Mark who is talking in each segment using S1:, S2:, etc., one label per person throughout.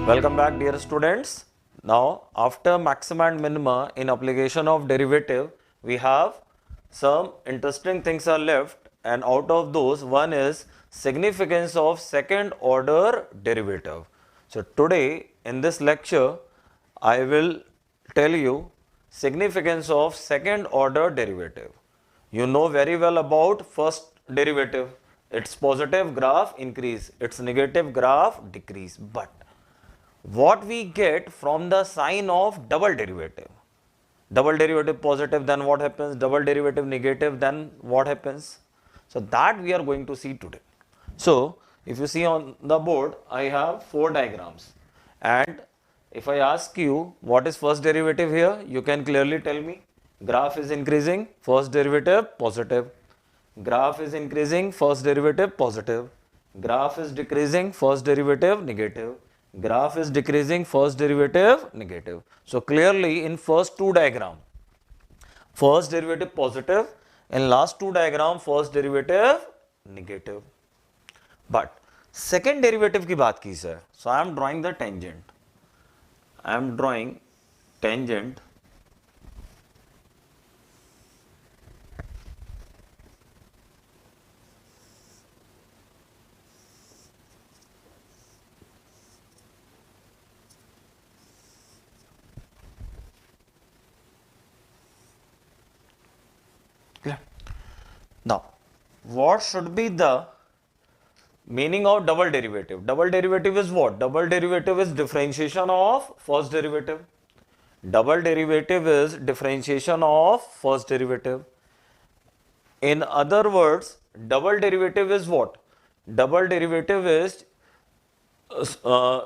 S1: Welcome back, dear students. Now, after maxima and minima in application of derivative, we have some interesting things are left, and out of those, one is significance of second order derivative. So, today in this lecture, I will tell you significance of second order derivative. You know very well about first derivative. Its positive graph increase, its negative graph decrease, but what we get from the sign of double derivative. Double derivative positive, then what happens? Double derivative negative, then what happens? So that we are going to see today. So if you see on the board, I have 4 diagrams, and if I ask you what is first derivative here, you can clearly tell me. Graph is increasing, first derivative positive. Graph is increasing, first derivative positive. Graph is decreasing, first derivative negative. Graph is decreasing, first derivative negative. So clearly in first 2 diagram, first derivative positive, in last 2 diagram first derivative negative. But second derivative की बात की sir, so I am drawing the tangent. I am drawing tangent clear. Now what should be the meaning of double derivative? Double derivative is what? Double derivative is differentiation of first derivative. Double derivative is differentiation of first derivative. In other words, double derivative is what? Double derivative is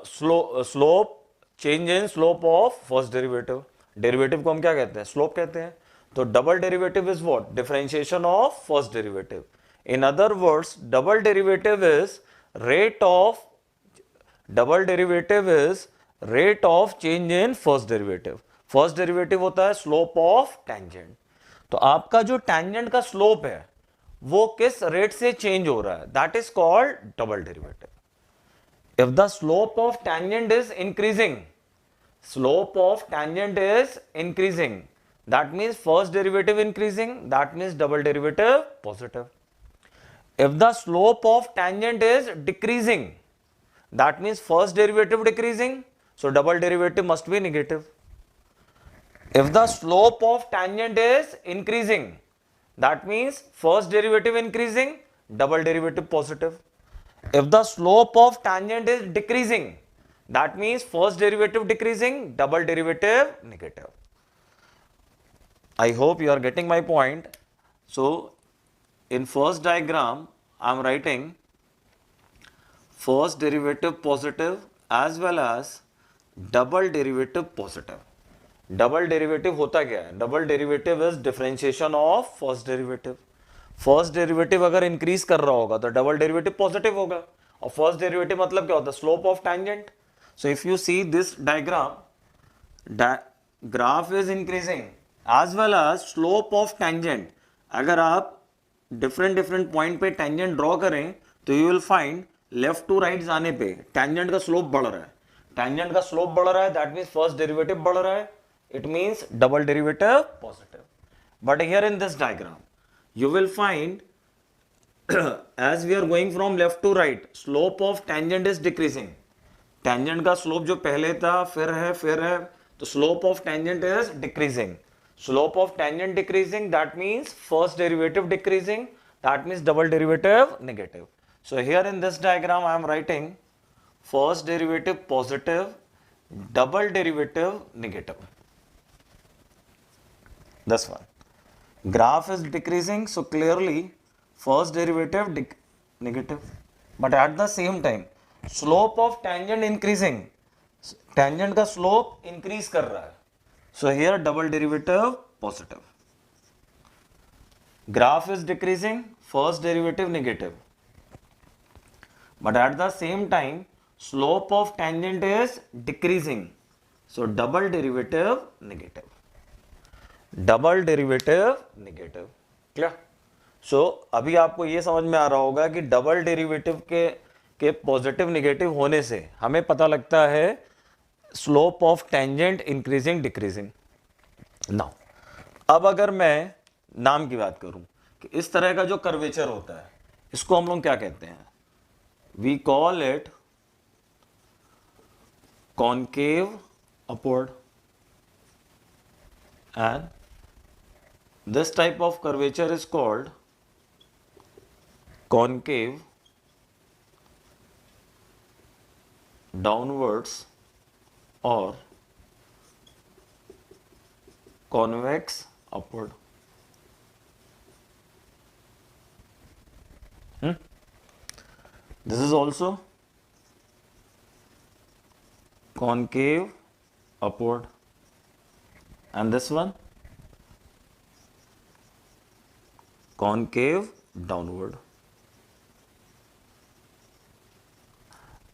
S1: slope, change in slope of first derivative. Derivative को हम क्या कहते हैं? Slope कहते हैं. तो double derivative is what? Differentiation of first derivative. In other words, double derivative is rate of change in first derivative. First derivative होता है slope of tangent. तो आपका जो tangent का slope है वो किस रेट से चेंज हो रहा है? That is called double derivative. If the slope of tangent is increasing, that means first derivative increasing, that means double derivative positive. If the slope of tangent is decreasing, that means first derivative decreasing, so double derivative must be negative. If the slope of tangent is increasing, that means first derivative increasing, double derivative positive. If the slope of tangent is decreasing, that means first derivative decreasing, double derivative negative. I hope you are getting my point. So in first diagram, I am writing first derivative positive as well as double derivative positive. Double derivative होता क्या है? Double derivative is differentiation of first derivative. First derivative अगर increase कर रहा होगा तो double derivative positive होगा. और फर्स्ट डेरिवेटिव मतलब क्या होता है? Slope of tangent. So if you see this diagram, graph is increasing as well as slope of tangent. अगर आप डिफरेंट पॉइंट पे टैंजेंट ड्रॉ करें तो you will find left to right जाने पे टैंजेंट का स्लोप बढ़ रहा है. टैंजेंट का स्लोप बढ़ रहा है, दैट मीन्स फर्स्ट डेरिवेटिव बढ़ रहा है. It means double derivative positive. But here in this diagram, you will find as we are going from left to right, slope of tangent is decreasing. Tangent का slope जो पहले था फिर है, तो slope of tangent is decreasing. Slope of tangent decreasing, that means first derivative decreasing, that means double derivative negative. So here in this diagram, I am writing first derivative positive, double derivative negative. This one. Graph is decreasing, so clearly first derivative negative. But at the same time, slope of tangent increasing. Tangent का slope increase कर रहा है. So here double derivative positive. Graph is decreasing, first derivative negative. But at the same time, slope of tangent is decreasing. So double derivative negative. Double derivative negative. Clear? So अभी आपको ये समझ में आ रहा होगा कि डबल डेरिवेटिव के पॉजिटिव नेगेटिव होने से हमें पता लगता है slope of tangent increasing decreasing. Now अब अगर मैं नाम की बात करूं कि इस तरह का जो कर्वेचर होता है इसको हम लोग क्या कहते हैं, we call it concave upward, and this type of curvature is called concave downwards or convex upward. This is also concave upward, and this one concave downward.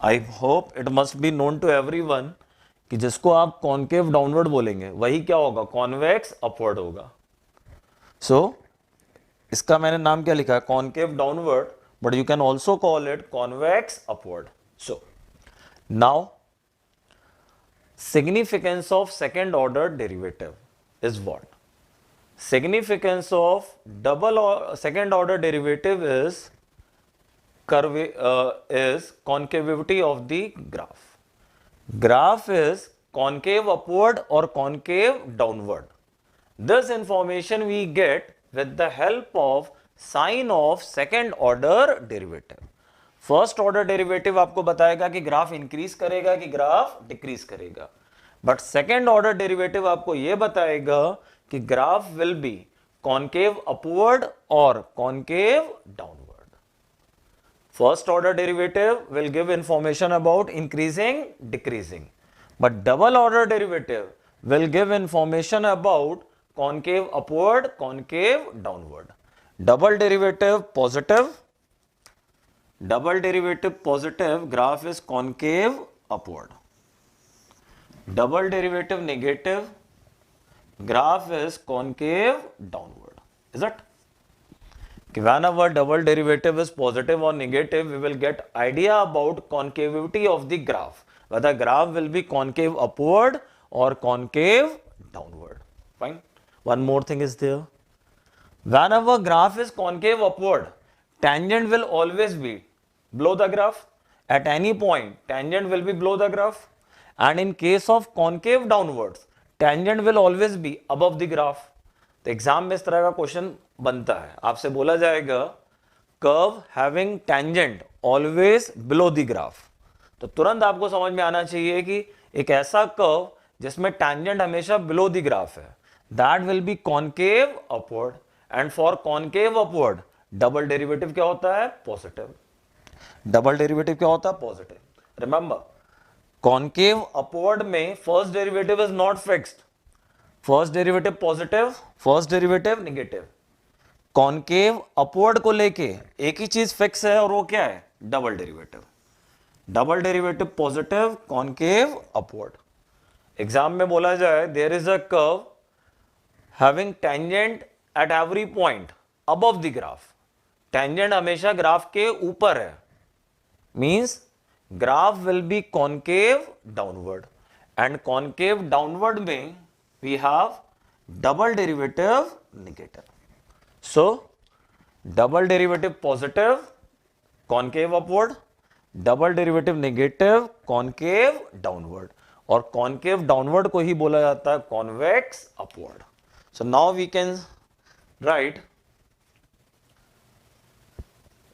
S1: I hope it must be known to everyone कि जिसको आप concave downward बोलेंगे वही क्या होगा, convex upward होगा। सो इसका मैंने नाम क्या लिखा है, concave downward, but you can also call it convex upward. So now significance of second order derivative is what? Significance of second order derivative is concavity of the graph. Graph is concave upward or concave downward. This information we get with the help of sign of second order derivative. First order derivative आपको बताएगा कि graph increase करेगा कि graph decrease करेगा, but second order derivative आपको यह बताएगा कि graph will be concave upward और concave downward. First order derivative will give information about increasing decreasing, but double order derivative will give information about concave upward concave downward. Double derivative positive, double derivative positive, graph is concave upward. Double derivative negative, graph is concave downward. Is it? Whenever double derivative is positive or negative, we will get idea about concavity of the graph, whether graph will be concave upward or concave downward. Fine. One more thing is there. Whenever graph is concave upward, tangent will always be below the graph. At any point, tangent will be below the graph. And in case of concave downwards, tangent will always be above the graph. तो exam में इस तरह का question बनता है, आपसे बोला जाएगा curve having tangent always below the graph, तो तुरंत आपको समझ में आना चाहिए कि एक ऐसा कर्व जिसमें टेंजेंट हमेशा बिलो द ग्राफ है, that will be concave upward. And for concave upward double derivative क्या होता है, पॉजिटिव। डबल डेरिवेटिव क्या होता है, पॉजिटिव। रिमेंबर, कॉन्केव अपवर्ड में first derivative is not fixed, first derivative positive, first derivative negative. Concave upward को लेके एक ही चीज फिक्स है और वो क्या है, double derivative. Double derivative positive, concave upward. Exam में बोला जाए there is a curve having tangent at every point above the graph, tangent हमेशा ग्राफ के ऊपर है, means graph will be concave downward. And concave downward में we have double derivative negative. So double derivative positive, concave upward, double derivative negative, concave downward, और concave downward को ही बोला जाता है convex upward. So now we can write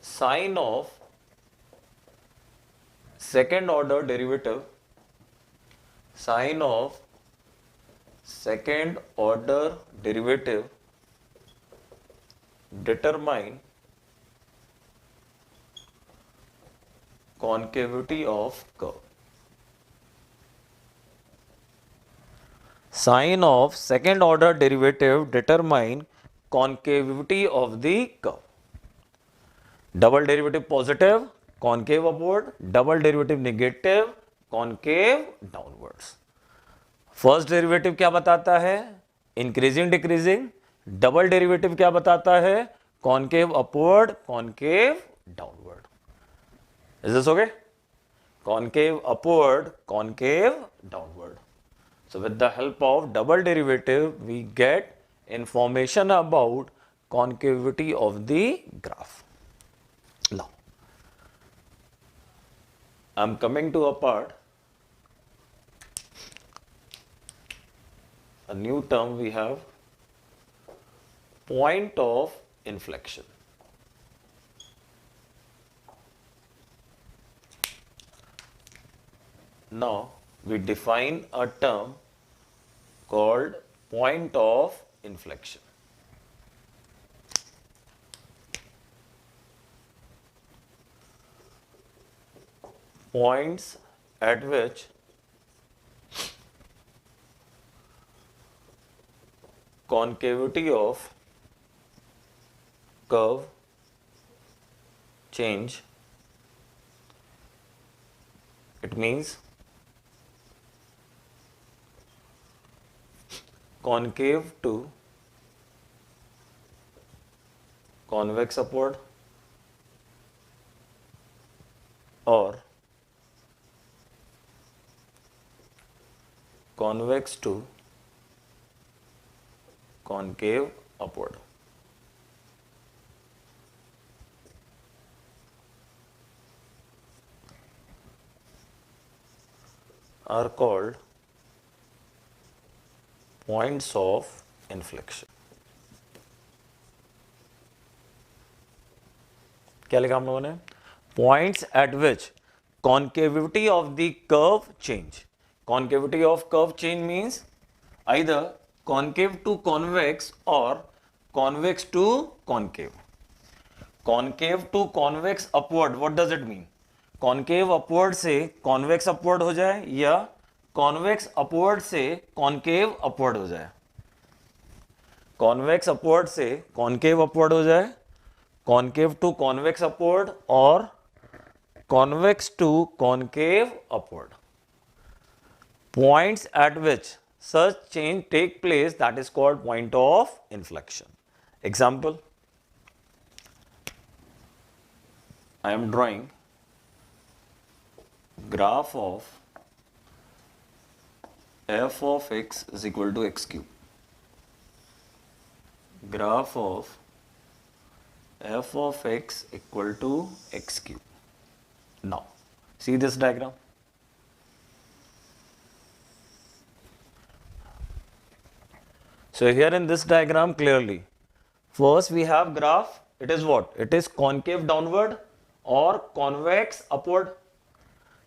S1: sign of second order derivative, sign of second order derivative determine concavity of curve. Sign of second order derivative determine concavity of the curve. Double derivative positive, concave upward, double derivative negative, concave downwards. First derivative क्या बताता है, increasing decreasing. Double derivative क्या बताता है, concave upward, concave downward. Is this okay? concave upward, concave downward. So with the help of double derivative, we get information about concavity of the graph. Now, I am coming to a part, a new term we have, point of inflection. Now, we define a term called point of inflection. Points at which concavity of curve change. It means concave to convex upward or convex to concave upward. Are called points of inflection. क्या लिखा हम लोगों ने? Points at which concavity of the curve change. Concavity of curve change means either concave to convex or convex to concave. Concave to convex upward, what does it mean? Concave upward से convex upward हो जाए या convex upward से concave upward हो जाए. Convex upward से concave upward हो जाए, concave to convex upward और convex to concave upward. Points at which such change take place, that is called point of inflection. Example, I am drawing graph of f of x is equal to x cube. Graph of f of x equal to x cube. Now, see this diagram. So here in this diagram clearly, first we have graph, it is what? It is concave downward or convex upward?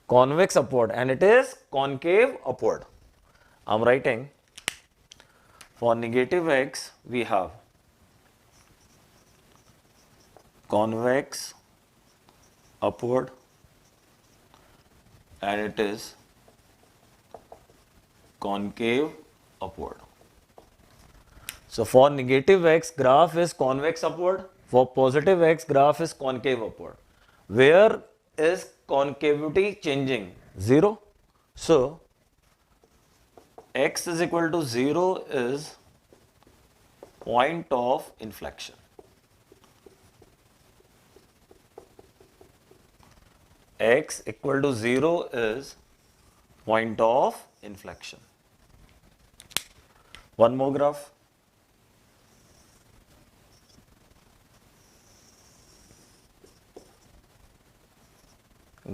S1: Convex upward, and it is concave upward. I am writing for negative x we have convex upward and it is concave upward. So for negative x graph is convex upward, for positive x graph is concave upward. Where is concavity changing? 0. So x is equal to 0 is point of inflection. X equal to 0 is point of inflection. One more graph.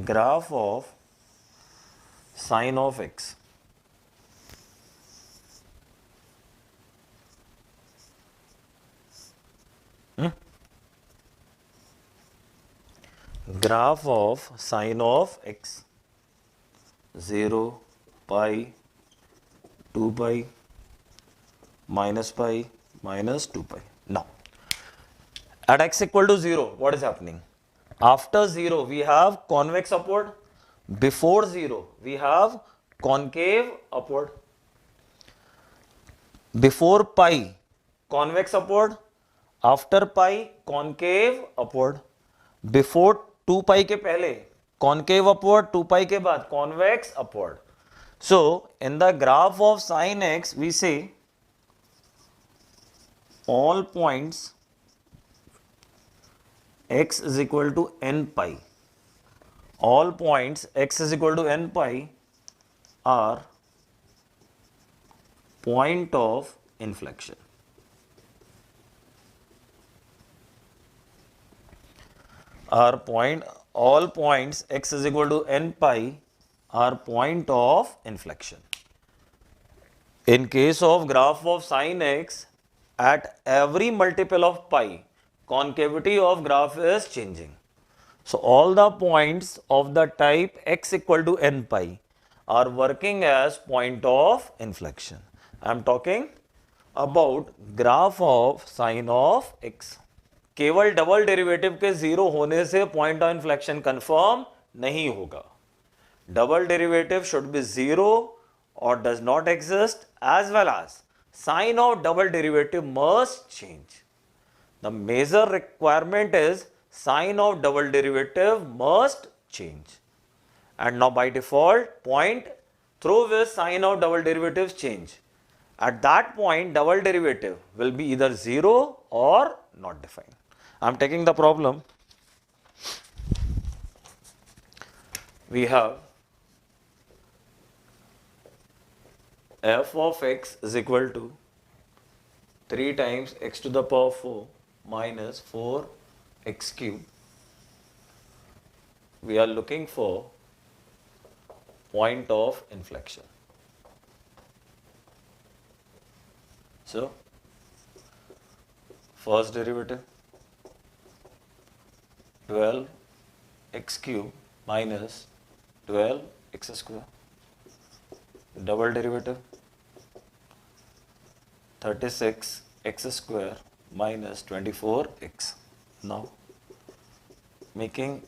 S1: Graph of sine of x. Graph of sine of x. 0, pi, 2 pi, minus pi, minus 2 pi. Now, at x equal to 0, what is happening? After 0, we have convex upward. Before 0, we have concave upward. Before pi, convex upward. After pi, concave upward. Before 2 pi के पहले, concave upward, 2 pi के बाद, convex upward. So, in the graph of sin x, we say all points x is equal to n pi all points x is equal to n pi are point of inflection. All points x is equal to n pi are point of inflection. In case of graph of sin x, at every multiple of pi, concavity of graph is changing. So all the points of the type x equal to n pi are working as point of inflection. I am talking about graph of sin of x. केवल double derivative के zero होने से point of inflection confirm नहीं होगा. Double derivative should be 0 or does not exist, as well as sign of double derivative must change. The major requirement is sign of double derivative must change. And now by default, point through which sign of double derivatives change. At that point, double derivative will be either 0 or not defined. I am taking the problem. We have f of x is equal to 3 times x to the power 4 minus 4x cube. We are looking for point of inflection. So, first derivative 12x cube minus 12x square. Double derivative 36x square minus 24x. Now making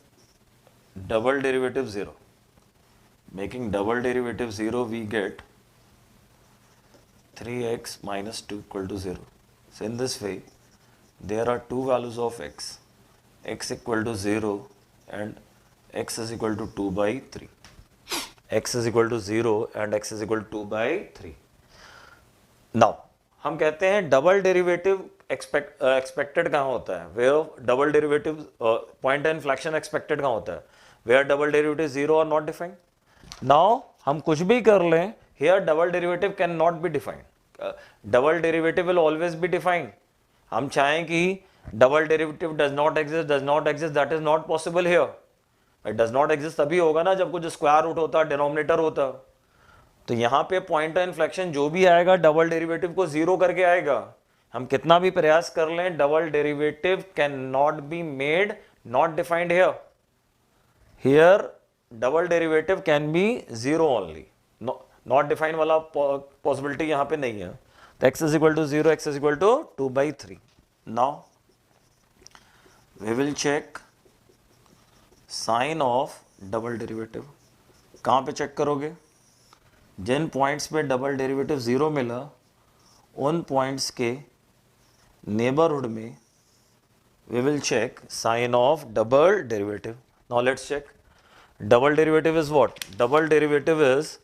S1: double derivative 0. Making double derivative 0, we get 3x minus 2 equal to 0. So in this way, there are two values of x equal to 0 and x is equal to 2 by 3. x is equal to 0 and x is equal to 2 by 3. Now, हम कहते हैं double derivative expected कहाँ होता है, where double derivative point of inflection expected कहाँ होता है, where double derivative 0 और नॉट डिफाइंड. नाउ हम कुछ भी कर लें, here double derivative can not be defined. Double derivative will always be defined. हम चाहें कि double derivative does not exist, that is not possible here. It does not exist तभी होगा ना जब कुछ स्क्वायर रूट होता, डिनोमिनेटर होता. तो यहाँ पे पॉइंट ऑफ इन्फ्लेक्शन जो भी आएगा डबल डेरिवेटिव को 0 करके आएगा. हम कितना भी प्रयास कर लें, double derivative can not be made not defined here. Here double derivative can be 0 only, not defined वाला पॉसिबिलिटी यहाँ पे नहीं है. तो x is equal to 0, x is equal to 2 by 3. Now we will check sign of double derivative. कहाँ पे चेक करोगे, जिन पॉइंट्स पे डबल डेरिवेटिव 0 मिला उन पॉइंट्स के नेबरहुड में we will check sign of double derivative. Now let's check. Double derivative is what? Double derivative is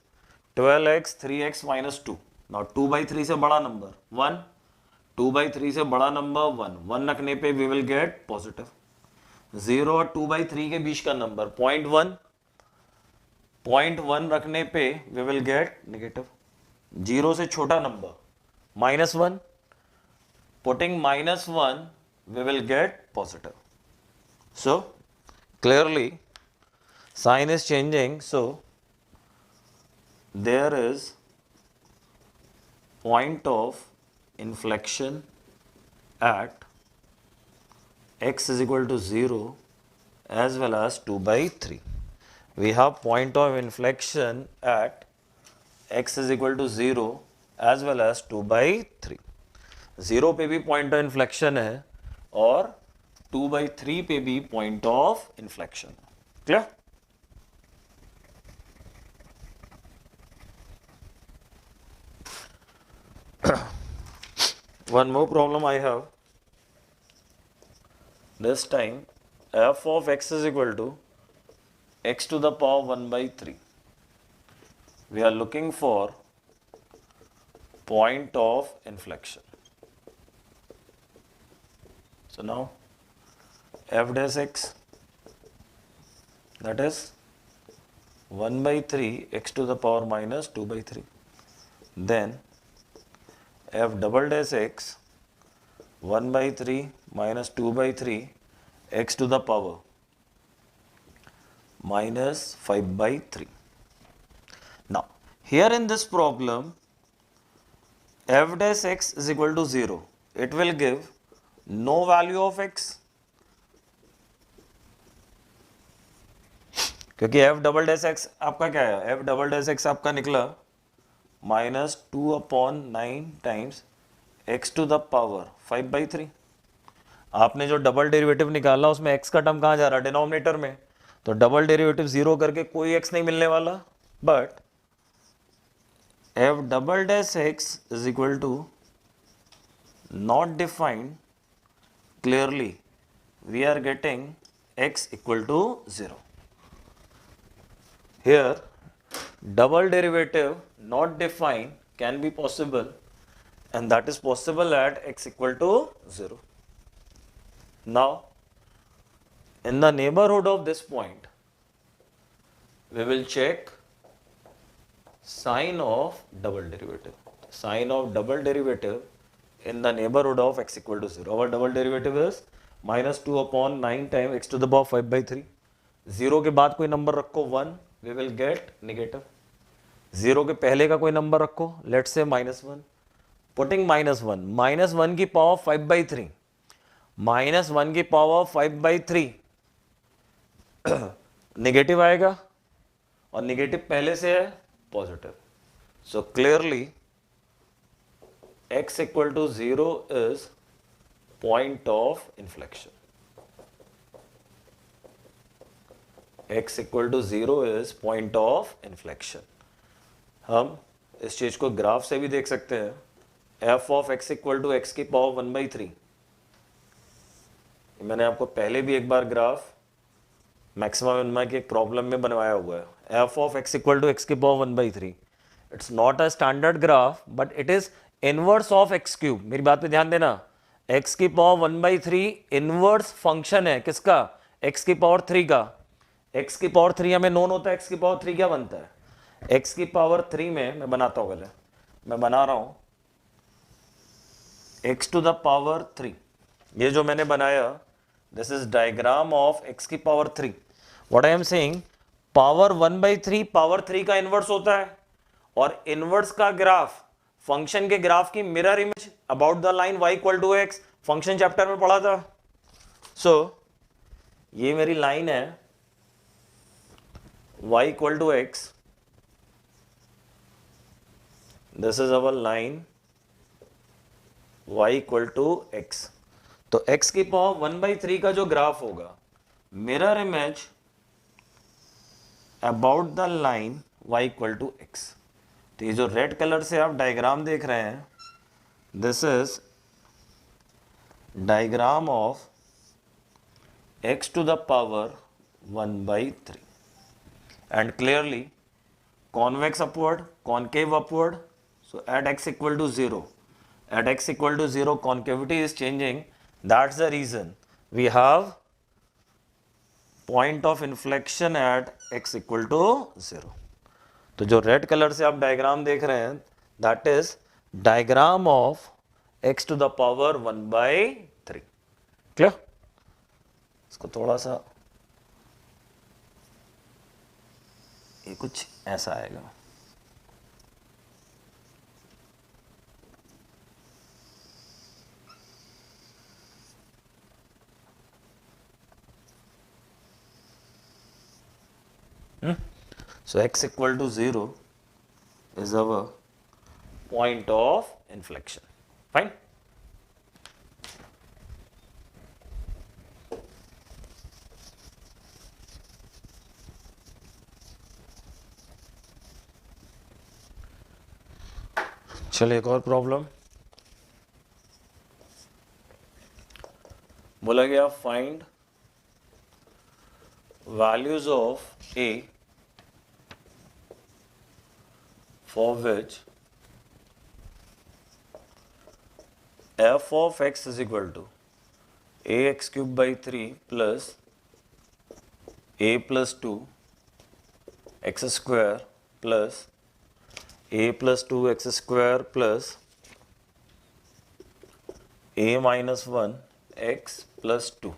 S1: 12x 3x minus 2. Now 2 by 3 से बड़ा नंबर 1, 2 by 3 से बड़ा नंबर 1, 1 रखने पे वी विल गेट पॉजिटिव. 0 और 2 by 3 के बीच का नंबर 0.1, 0.1 रखने पे वी विल गेट नेगेटिव. 0 से छोटा number -1, putting -1 we will get positive. So clearly sign is changing, so there is point of inflection at x is equal to 0 as well as 2 by 3. We have point of inflection at x is equal to 0 as well as 2 by 3. 0 पे भी point of inflection है और 2 by 3 पे भी point of inflection. Clear? One more problem I have. This time f of x is equal to x to the power 1 by 3. We are looking for point of inflection. So now f dash x, that is 1/3 x to the power minus 2/3. Then f double dash x 1/3 minus 2/3 x to the power minus 5/3. Now here in this problem f dash x is equal to 0. It will give no value of x, क्योंकि f double dash x आपका क्या है, f double dash x आपका निकला -2/9 times x to the power 5/3. आपने जो double derivative निकाला उसमें x का टर्म कहाँ जा रहा है, डिनोमिनेटर में, तो डबल डेरिवेटिव 0 करके कोई x नहीं मिलने वाला. But f double dash x is equal to not defined clearly, we are getting x equal to 0. Here double derivative not defined can be possible, and that is possible at x equal to 0. Now in the neighborhood of this point we will check sign of double derivative. Sign of double derivative in the neighborhood of x equal to 0. Our double derivative is -2/9 times x to the power 5/3. 0 के बाद कोई number रखो 1, we will get negative. 0 के पहले का कोई number रखो, let's say -1. Putting -1 की पावर 5/3, -1 की पावर 5/3 नेगेटिव आएगा, और नेगेटिव पहले से है positive. So clearly x equal to 0 is point of inflection. x equal to 0 is point of inflection. हम इस चीज को ग्राफ से भी देख सकते हैं. f of x equal to x की पावर 1/3. मैंने आपको पहले भी एक बार ग्राफ मैक्सिमम मिनिमा की एक प्रॉब्लम में बनवाया हुआ है. f of x equal to x की power 1/3. It's not a standard graph, but it is inverse of x cube. मेरी बात पे ध्यान देना, x की पावर 1/3 इनवर्स फंक्शन है किसका, x की पावर 3 का. x की पावर 3 हमें नोन होता है, x की पावर 3 क्या बनता है, x की पावर 3 में मैं बनाता हूं, पहले मैं बना रहा हूं x टू द पावर 3. ये जो मैंने बनाया, this is diagram of x की power 3. What I am saying, power 1/3 power 3 का इनवर्स होता है, और इनवर्स का ग्राफ फंक्शन के ग्राफ की mirror image about the line y equal to x, function chapter में पढ़ा था. सो ये मेरी लाइन है y equal to x, this is our line y equal to x. तो x की पावर 1/3 का जो ग्राफ होगा, mirror image about the line y equal to x. तो ये जो रेड कलर से आप डायग्राम देख रहे हैं, this is diagram of x to the power 1/3, and clearly convex upward, concave upward. So at x equal to 0, at x equal to 0 concavity is changing. That's the reason we have point of inflection at x equal to 0. तो जो red colour से आप diagram देख रहे हैं, that is diagram of x to the power 1/3. Clear? इसको थोड़ा सा, ये कुछ ऐसा आएगा. So x equal to 0 is our point of inflection. Fine. चलिए एक और प्रॉब्लम. बोला गया find values of a for which f of x is equal to ax cube by 3 plus a plus 2 x square plus A plus 2x square plus a minus 1 x plus 2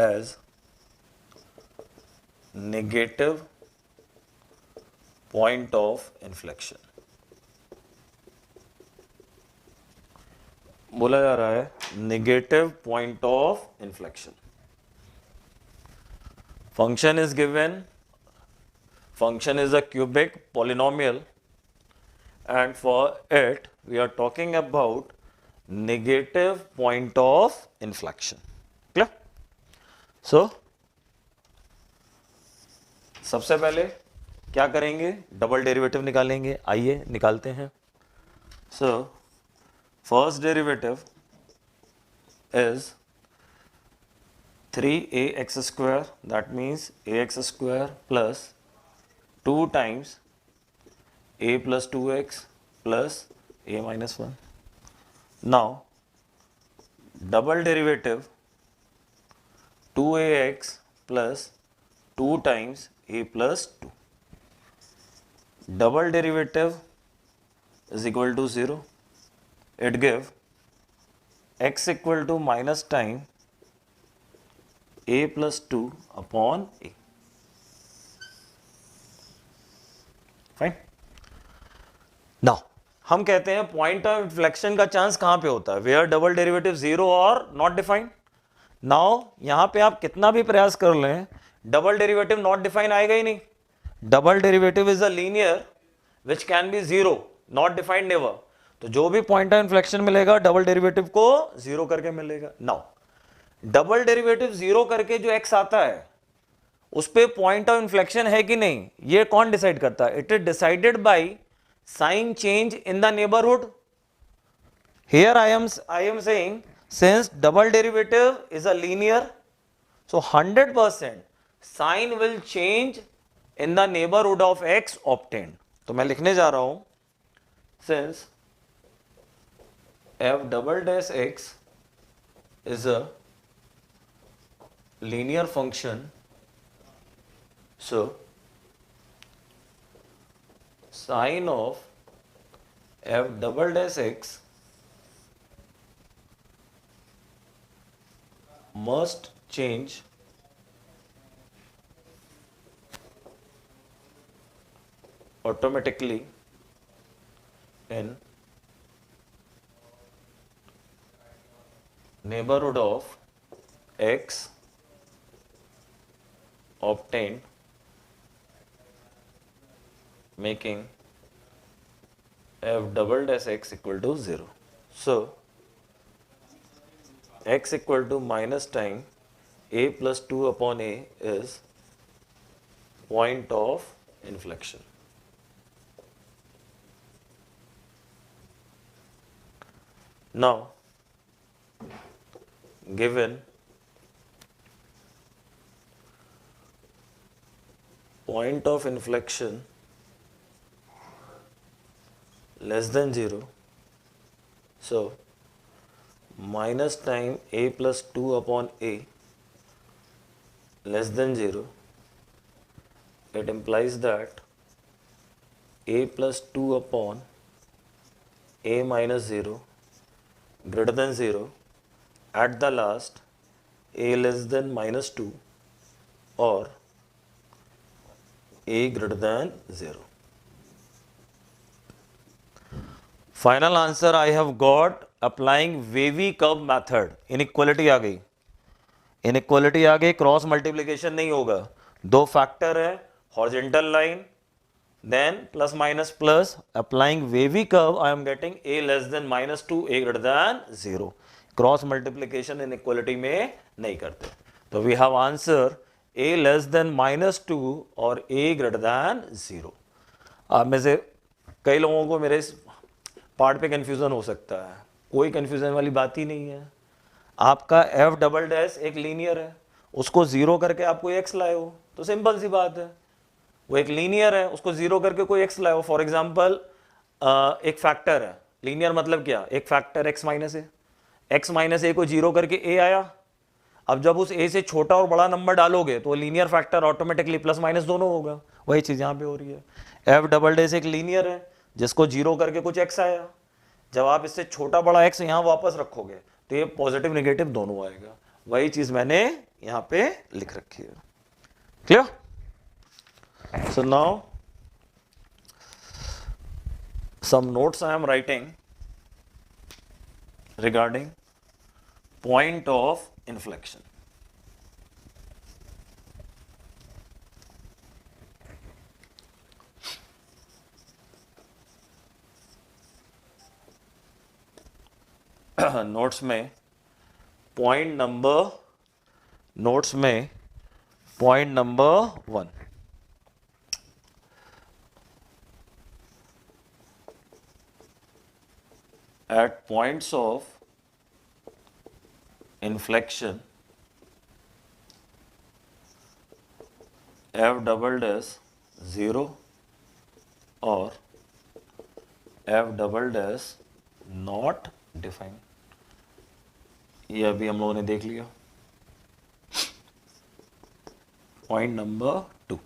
S1: as negative point of inflection. बोला जा रहा है negative point of inflection. Function is given. Function is a cubic polynomial, and for it we are talking about negative point of inflection. Clear? So सबसे पहले क्या करेंगे, double derivative निकालेंगे. आइए निकालते हैं. So first derivative is 3ax square, that means ax square plus 2 times a plus 2x plus a minus 1. Now double derivative 2ax plus 2 times a plus 2. Double derivative is equal to 0. It gives x equal to minus time a plus 2 upon a. Fine. Now हम कहते हैं point of inflection का chance कहां पे होता है, where double derivative zero और not defined. Now यहां पे आप कितना भी प्रयास कर लें, डबल डेरिवेटिव नॉट डिफाइंड आएगा ही नहीं. Double derivative is a linear which can be zero, not defined never. तो जो भी पॉइंट ऑफ इन्फ्लेक्शन मिलेगा डबल डेरिवेटिव को जीरो करके मिलेगा. नाउ डबल डेरिवेटिव जीरो करके जो एक्स आता है उस पे पॉइंट ऑफ इन्फ्लेक्शन है कि नहीं, ये कौन डिसाइड करता है? It is decided by sign change in the neighbourhood. Here I am saying since double derivative is a linear, so 100% sign will change in the neighbourhood of x obtained. तो मैं लिखने जा रहा हूं since f double dash x is a linear function, so sine of f double dash x must change automatically in neighborhood of x obtained, making f double dash x equal to 0. So x equal to minus time a plus 2 upon a is point of inflection. Now given point of inflection less than 0, so minus time a plus 2 upon a less than 0, it implies that a plus 2 upon a minus 0 greater than 0, at the last a less than minus 2 or a greater than 0. Final answer I have got applying wavy curve method. Inequality आ गई, inequality आ गई, cross multiplication नहीं होगा. दो factor है, horizontal line then plus minus plus, applying wavy curve I am getting a less than minus 2 a greater than 0. Cross multiplication inequality में नहीं करते. तो we have answer a less than minus 2 और a greater than 0. आप में से कई लोगों को मेरे पार्ट पे कंफ्यूजन हो सकता है, कोई कंफ्यूजन वाली बात ही नहीं है. आपका एफ डबल डैश एक लीनियर है, उसको जीरो करके आप कोई एक्स लाए हो, तो सिंपल सी बात है, वो एक लीनियर है, उसको जीरो करके कोई एक्स लाए हो. फॉर एग्जांपल एक फैक्टर है, लीनियर मतलब क्या, एक फैक्टर एक्स माइनस ए को जीरो करके ए आया, अब जब उस a से छोटा और बड़ा नंबर डालोगे तो linear factor automatically plus minus दोनों होगा। वही चीज़ यहाँ पे हो रही है। एफ डबल डेस एक लीनियर है जिसको जीरो करके कुछ x आया, जब आप इससे छोटा बड़ा x यहाँ वापस रखोगे तो ये पॉजिटिव निगेटिव दोनों आएगा। वही चीज़ मैंने यहाँ पे लिख रखी है। Clear? So now some notes I am writing regarding point of inflection. Notes में point number 1, at points of inflection f double dash 0 or f double dash not defined, ये अभी हम लोगों ने देख लिया। Point number 2,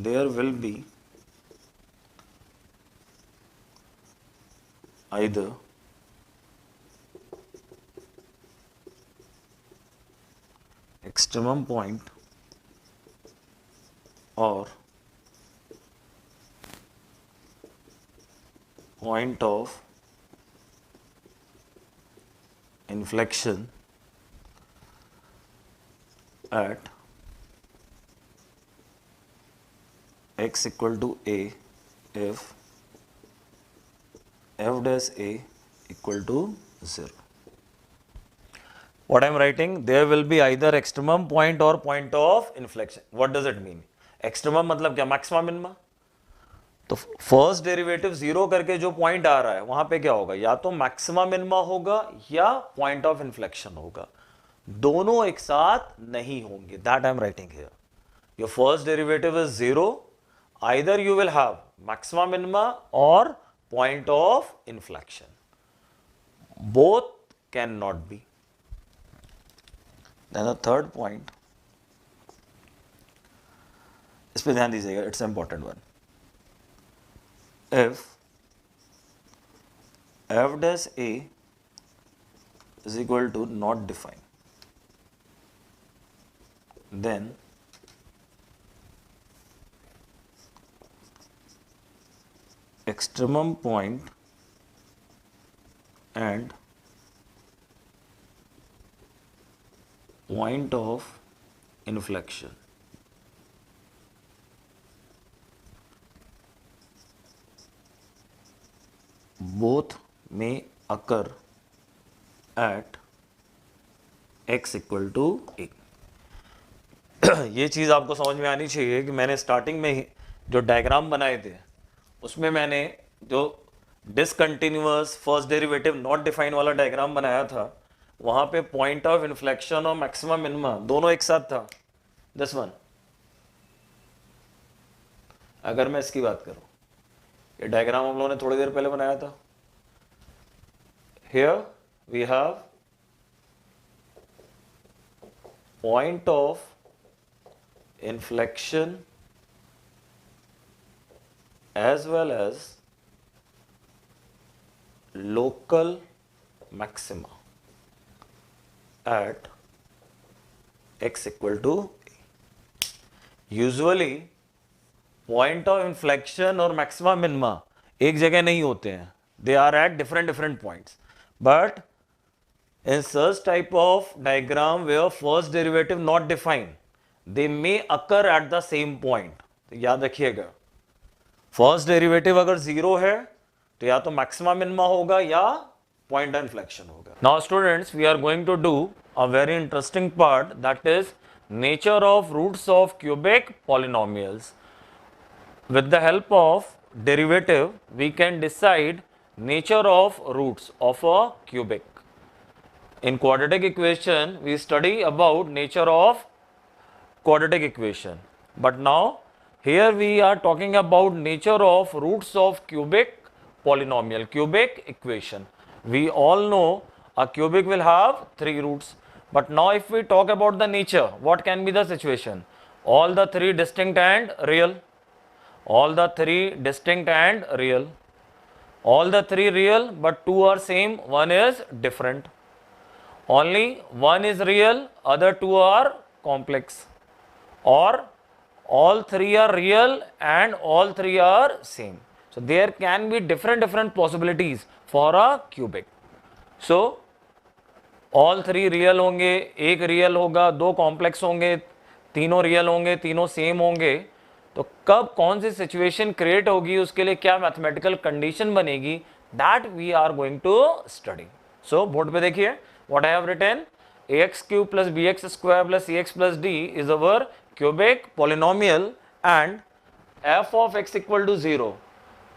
S1: there will be either extremum point or point of inflection at x equal to a if f dash a equal to 0. What I am writing, there will be either extremum point or point of inflection. What does it mean? Extremum मतलब क्या? Maxima minima. तो first derivative zero करके जो point आ रहा है वहां पे क्या होगा? या तो मैक्सिमा मिनिमा होगा या पॉइंट ऑफ इन्फ्लेक्शन होगा, दोनों एक साथ नहीं होंगे। That I am writing here. Your first derivative is zero, either you will have maxima minima or point of inflection, both cannot be. Then the third point, इस पे ध्यान दीजिएगा, it's an important one. If f dash a is equal to not defined, then extremum point and point of inflection both may occur at x equal to a. ये चीज़ आपको समझ में आनी चाहिए कि मैंने स्टार्टिंग में ही जो डायग्राम बनाए थे उसमें मैंने जो discontinuous first derivative not define वाला डायग्राम बनाया था, वहां पे पॉइंट ऑफ इन्फ्लेक्शन और मैक्सिमम मिनिमा दोनों एक साथ था। दिस वन, अगर मैं इसकी बात करूं, ये डायग्राम हम लोगों ने थोड़ी देर पहले बनाया था। Here we have point of inflection as well as local maxima at x equal to a. Usually point of inflection और maxima minima एक जगह नहीं होते हैं, they are at different points, but in such type of diagram where first derivative not defined, they may occur at the same point. तो याद रखिएगा, first derivative अगर जीरो है तो या तो मैक्सिमा मिनिमा होगा या पॉइंट ऑफ इन्फ्लेक्शन होगा। Now students, we are going to do a very interesting part, that is nature of roots of cubic polynomials. With the help of derivative we can decide nature of roots of a cubic. In quadratic equation we study about nature of quadratic equation, but now here we are talking about nature of roots of cubic polynomial, cubic equation. We all know a cubic will have 3 roots. But now if we talk about the nature, what can be the situation? All the 3 distinct and real. All the 3 distinct and real. All the 3 real, but 2 are same, 1 is different. Only 1 is real, other 2 are complex. Or all 3 are real and all 3 are same. So there can be different possibilities for a cubic. So all 3 real होंगे, एक real होगा, 2 complex होंगे, तीनों real होंगे, तीनों same होंगे. तो कब कौन सी सिचुएशन क्रिएट होगी, उसके लिए क्या मैथमेटिकल कंडीशन बनेगी, that we are going to study. So board पे देखिए what I have written, ax³ + bx² + cx + d is our cubic polynomial and f of x equal to 0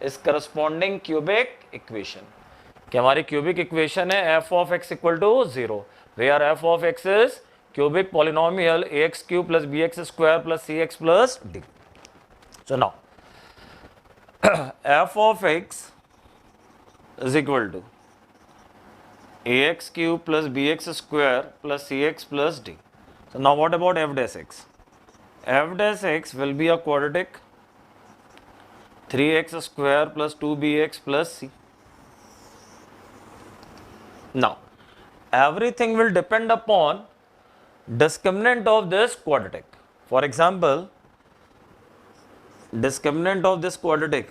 S1: is corresponding cubic equation. कि हमारी cubic equation है f of x equal to 0, where f of x is cubic polynomial ax³ + bx² + cx + d. So now f of x is equal to ax³ + bx² + cx + d. So now what about f dash x? F dash x will be a quadratic 3x² + 2bx + c. Now everything will depend upon discriminant of this quadratic. For example, discriminant of this quadratic,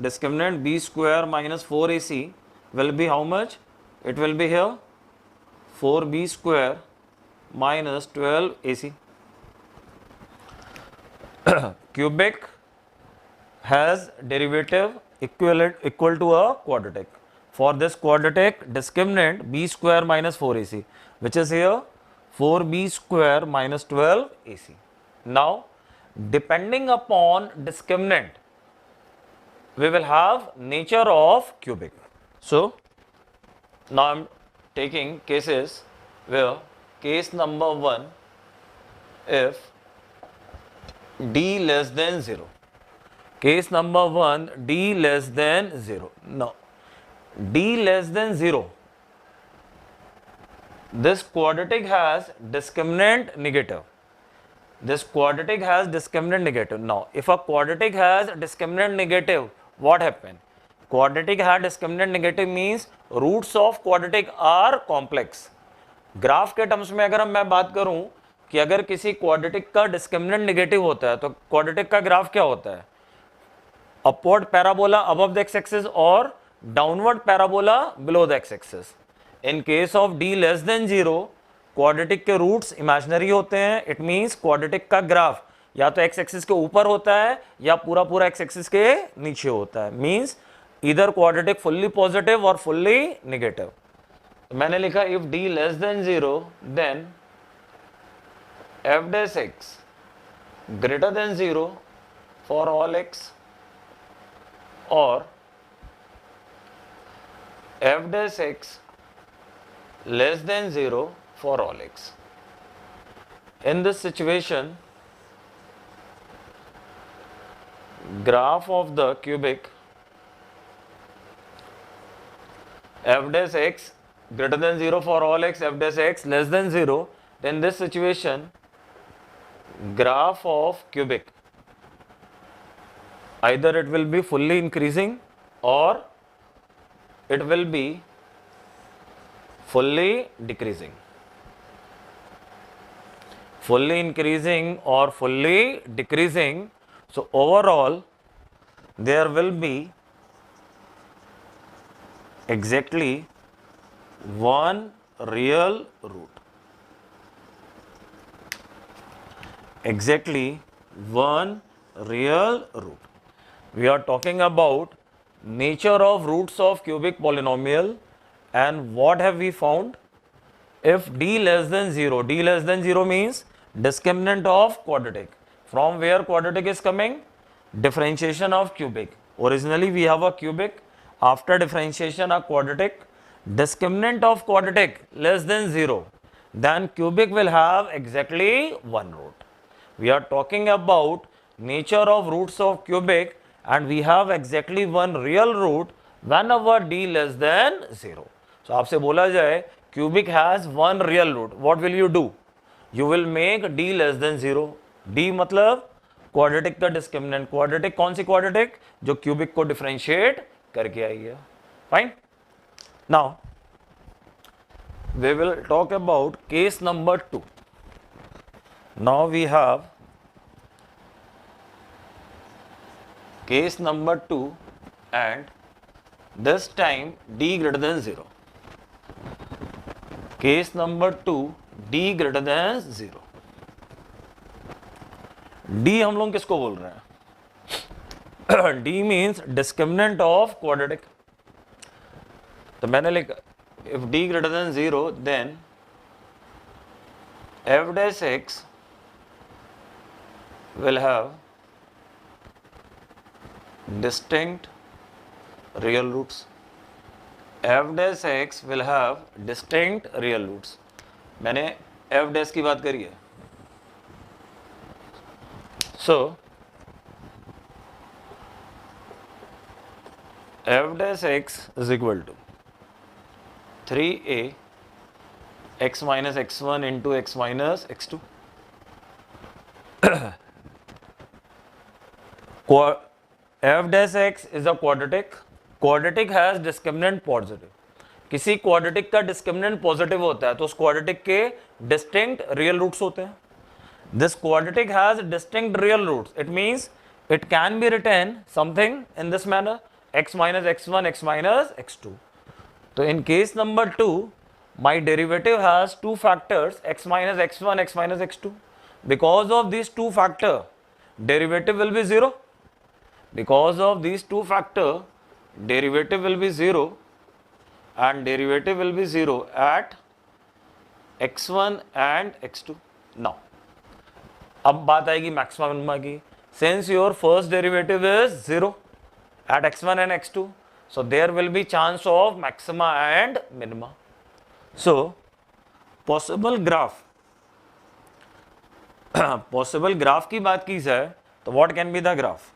S1: discriminant b² - 4ac will be how much? It will be here 4b² - 12ac. Cubic has derivative equal to a quadratic. For this quadratic, discriminant b² - 4ac, which is here 4b² - 12ac. Now, depending upon discriminant, we will have nature of cubic. So, now I am taking cases where case number 1, if d less than 0. Case number 1, d less than 0. Now, d less than 0, this quadratic has discriminant negative. This quadratic has discriminant negative. Now, if a quadratic has discriminant negative, what happen? Quadratic has discriminant negative means roots of quadratic are complex. Graph के terms में अगर मैं बात करूं कि अगर किसी quadratic का डिस्क्रिमिनेंट नेगेटिव होता है तो क्वाड्रेटिक का ग्राफ क्या होता है? Upward parabola above the X axis और downward parabola below the X axis. In case of d less than 0, quadratic के रूट्स इमेजिनरी होते हैं. इट मींस क्वाड्रेटिक का ग्राफ या तो एक्स एक्सिस के ऊपर होता है या पूरा एक्स एक्सिस के नीचे होता है. मींस इधर क्वाड्रेटिक फुल्ली पॉजिटिव और फुल्ली नेगेटिव. मैंने लिखा if d less than 0 then f dash x greater than 0 for all x or f dash x less than 0 for all x. In this situation, graph of the cubic f dash x greater than 0 for all x, f dash x less than 0, then this situation graph of cubic either it will be fully increasing or it will be fully decreasing. Fully increasing or fully decreasing. So overall there will be exactly one real root. Exactly one real root. We are talking about nature of roots of cubic polynomial, and what have we found? If d less than 0, d less than 0 means discriminant of quadratic. From where quadratic is coming? Differentiation of cubic. Originally we have a cubic, after differentiation a quadratic. Discriminant of quadratic less than 0, then cubic will have exactly one root. We are talking about nature of roots of cubic and we have exactly one real root, whenever D less than 0. सो आपसे बोला जाए cubic has one real root, what will you do? You will make D less than 0. D मतलब quadratic का discriminant. Quadratic कौन सी quadratic? जो cubic को डिफरेंशिएट करके आई है. Fine. Now we will talk about case number 2. Now we have case number 2 and this time d greater than 0. Case number 2, d greater than 0. d हम लोग किसको बोल रहे हैं? d means discriminant of quadratic. तो मैंने लिखा if d greater than 0 then f dash x will have distinct real roots. f dash x will have distinct real roots. मैंने f dash की बात करी है. So f dash x is equal to 3a x minus x1 into x minus x2. f dash x is a quadratic. Quadratic has discriminant positive. किसी quadratic का discriminant positive होता है तो उस क्वाड्रेटिक के डिस्टिंक्ट रियल रूट्स होते हैं. This quadratic has distinct real roots. It means it can be written something in this manner, x minus x1 x minus x2. So in case number 2, my derivative has two factors, x minus x1, x minus x2. Because of these two factors, derivative will be 0. Because of these two factors, derivative will be 0 and derivative will be 0 at x1 and x2. Now, अब बात आएगी maxima minima की. Since your first derivative is 0 at x1 and x2, so there will be chance of maxima and minima. So possible graph possible graph की बात की जाए तो what can be the graph?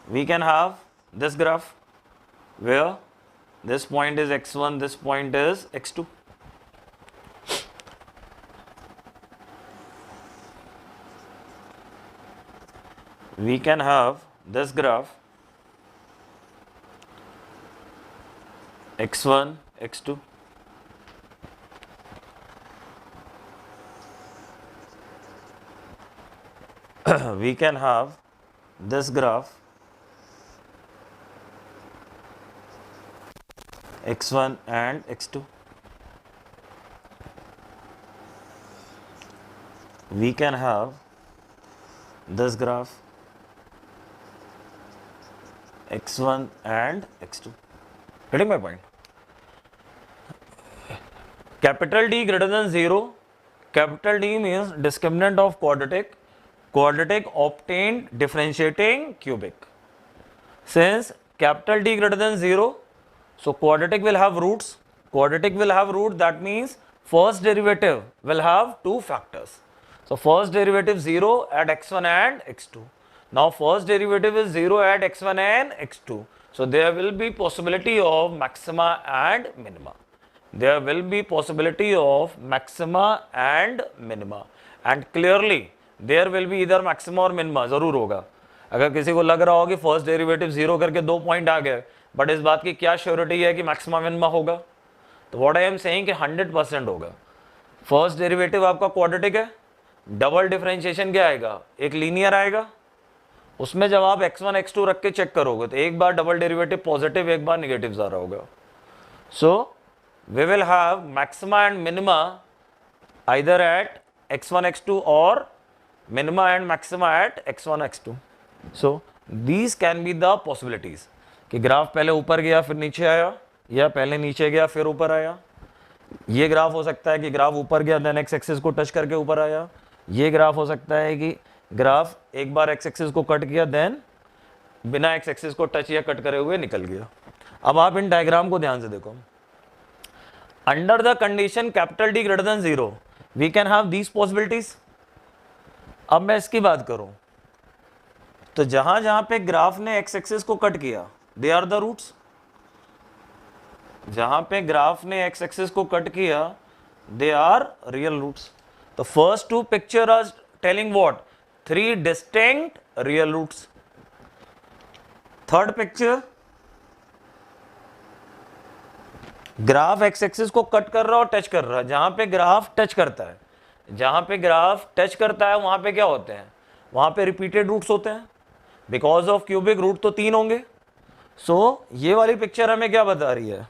S1: We can have this graph where this point is x1, this point is x2. We can have this graph x1, x2. We can have this graph x1 and x2. We can have this graph x1 and x2. Getting my point? Capital D greater than 0. Capital D means discriminant of quadratic. Quadratic obtained differentiating cubic. Since capital D greater than 0, so quadratic will have roots. Quadratic will have root, that means first derivative will have two factors. So first derivative 0 at x1 and x2. Now first derivative is 0 at x1 and x2. So there will be possibility of maxima and minima. There will be possibility of maxima and minima. And clearly there will be either maxima or minima. जरूर होगा. अगर किसी को लग रहा हो कि first derivative 0 करके 2 पॉइंट आ गए, बट इस बात की क्या श्योरिटी है कि मैक्सिमा मिनिमा होगा? तो व्हाट आई एम सेइंग कि 100% होगा. फर्स्ट डेरिवेटिव आपका क्वाड्रेटिक है, डबल डिफरेंशिएशन क्या आएगा? एक लीनियर आएगा. उसमें जब आप x1 x2 रख के चेक करोगे तो एक बार डबल डेरिवेटिव पॉजिटिव, एक बार निगेटिव आ रहा होगा. So we will have maxima and minima either at x1 x2 और minima and maxima at x1 x2. So these can be the possibilities कि ग्राफ पहले ऊपर गया फिर नीचे आया, या पहले नीचे गया फिर ऊपर आया. ये ग्राफ हो सकता है कि ग्राफ ऊपर गया देन एक्स एक्सिस को टच करके ऊपर आया. ये ग्राफ हो सकता है कि ग्राफ एक बार एक्स एक्सिस को कट किया देन बिना एक्स एक्सिस को टच या कट करे हुए निकल गया. अब आप इन डायग्राम को ध्यान से देखो. Under the condition capital D greater than 0 we can have these possibilities. अब मैं इसकी बात करूं तो जहां जहां पे ग्राफ ने एक्स एक्सिस को कट किया दे आर द रूट्स. जहां पे ग्राफ ने एक्स एक्सिस को कट किया they are real roots. The first two pictures are telling what? Three distinct real roots. Third picture, graph x axis को cut कर रहा है और टच कर रहा है. जहां पे ग्राफ टच करता है, जहां पे ग्राफ टच करता है वहां पे क्या होते हैं? वहां पे रिपीटेड रूट्स होते हैं. बिकॉज ऑफ क्यूबिक रूट तो 3 होंगे. सो ये वाली पिक्चर हमें क्या बता रही है?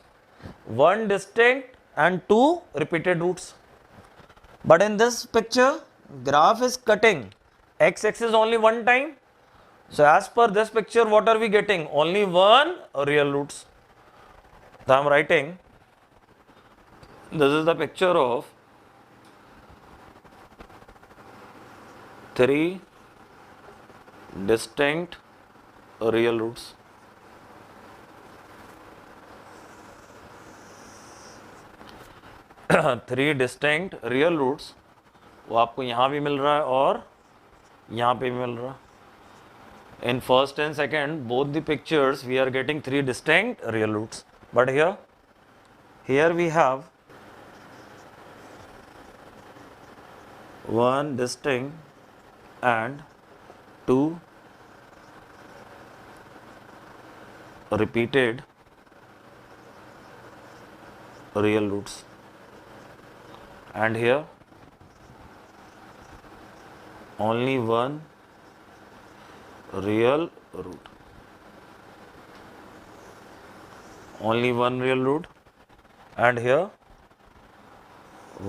S1: 1 distinct and 2 repeated roots. But in this picture, graph is cutting x-axis only one time. So as per this picture, what are we getting? Only one real roots. So I am writing, this is the picture of 3 distinct real roots. Three distinct real roots, वो आपको यहाँ भी मिल रहा है और यहाँ पे भी मिल रहा है. In first and second both the pictures we are getting 3 distinct real roots. But here we have 1 distinct and 2 repeated real roots. And here only one real root. Only one real root. And here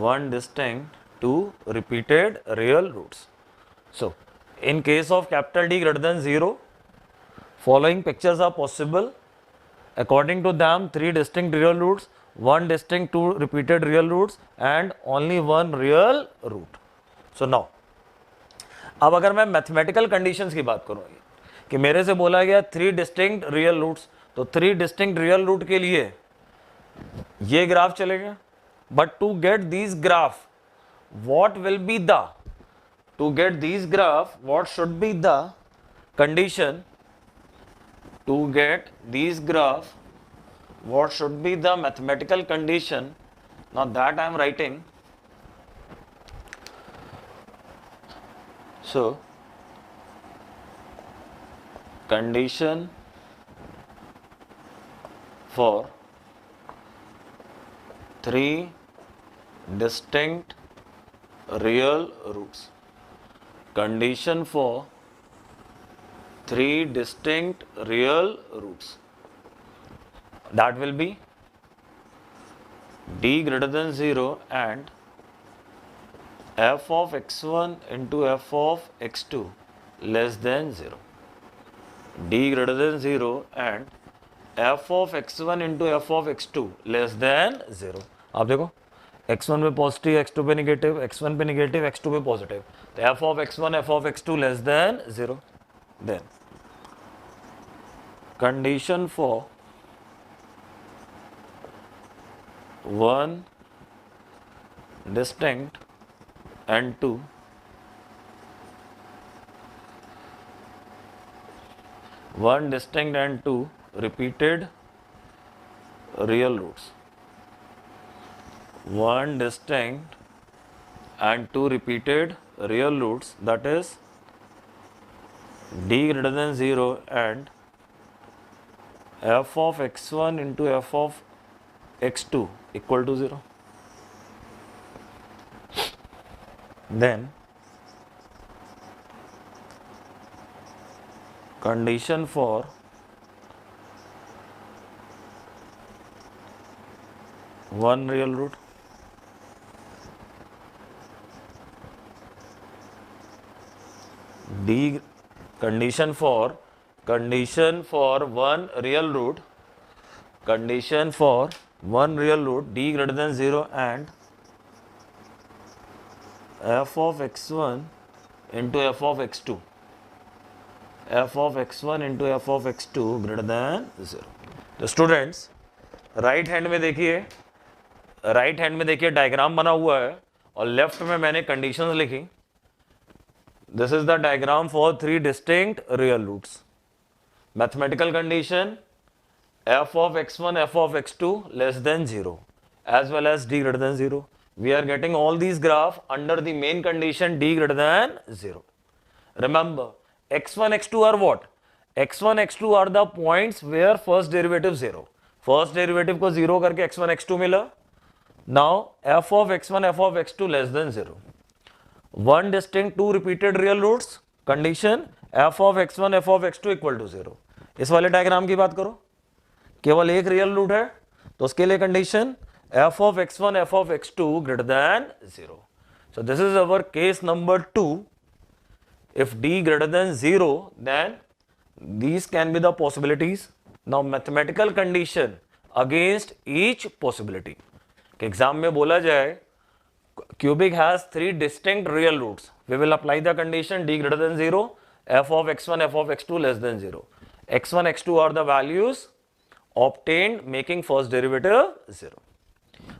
S1: one distinct, 2 repeated real roots. So in case of capital D greater than 0, following pictures are possible. According to them, 3 distinct real roots, 1 distinct 2 repeated real roots and only 1 real root. So now, अब अगर मैं mathematical conditions की बात करूँ कि मेरे से बोला गया 3 डिस्टिंक्ट रियल रूट्स, तो 3 डिस्टिंक्ट रियल रूट के लिए ये ग्राफ चलेगा. But to get this graph, what will be the, to get this graph what should be the condition? To get these graph, what should be the mathematical condition? Now that I am writing. So condition for 3 distinct real roots. Condition for 3 distinct real roots. That will be d greater than 0 and f of x1 into f of x2 less than 0. d greater than 0 and f of x1 into f of x2 less than 0. आप देखो x1 पे positive, x2 पे negative, x1 पे negative, x2 पे positive, तो f of x1 f of x2 less than 0. Then condition for 1 distinct and 2 1 distinct and 2 repeated real roots. 1 distinct and 2 repeated real roots, that is d greater than 0 and f of x1 into f of x2 equal to 0. Then condition for 1 real root, d condition for 1 real root, condition for 1 real root d greater than 0 and f of x1 into f of x2, f of x1 into f of x2 greater than 0. तो students right hand में देखिए, right hand में देखिए diagram बना हुआ है और left में मैंने कंडीशंस लिखी. This is the diagram for 3 distinct real roots. Mathematical condition, f of x1, f of x2 less than 0 as well as d greater than 0. We are getting all these graph under the main condition d greater than 0. Remember, x1, x2 are what? x1, x2 are the points where first derivative 0. First derivative को 0 करके x1, x2 मिला. Now f of x1, f of x2 less than 0. One distinct two repeated real roots. Condition f of x1, f of x2 equal to 0. इस वाले diagram की बात करो, केवल एक रियल रूट है तो उसके लिए condition f of x1, f of x2 greater than 0. So this is our case number 2. If d greater than 0, then these can be the possibilities. Now mathematical condition against each possibility. Exam में बोला जाए cubic has three distinct real roots. We will apply the condition d greater than 0, f of x1, f of x2 less than 0. x1, x2 are the values obtained making first derivative 0.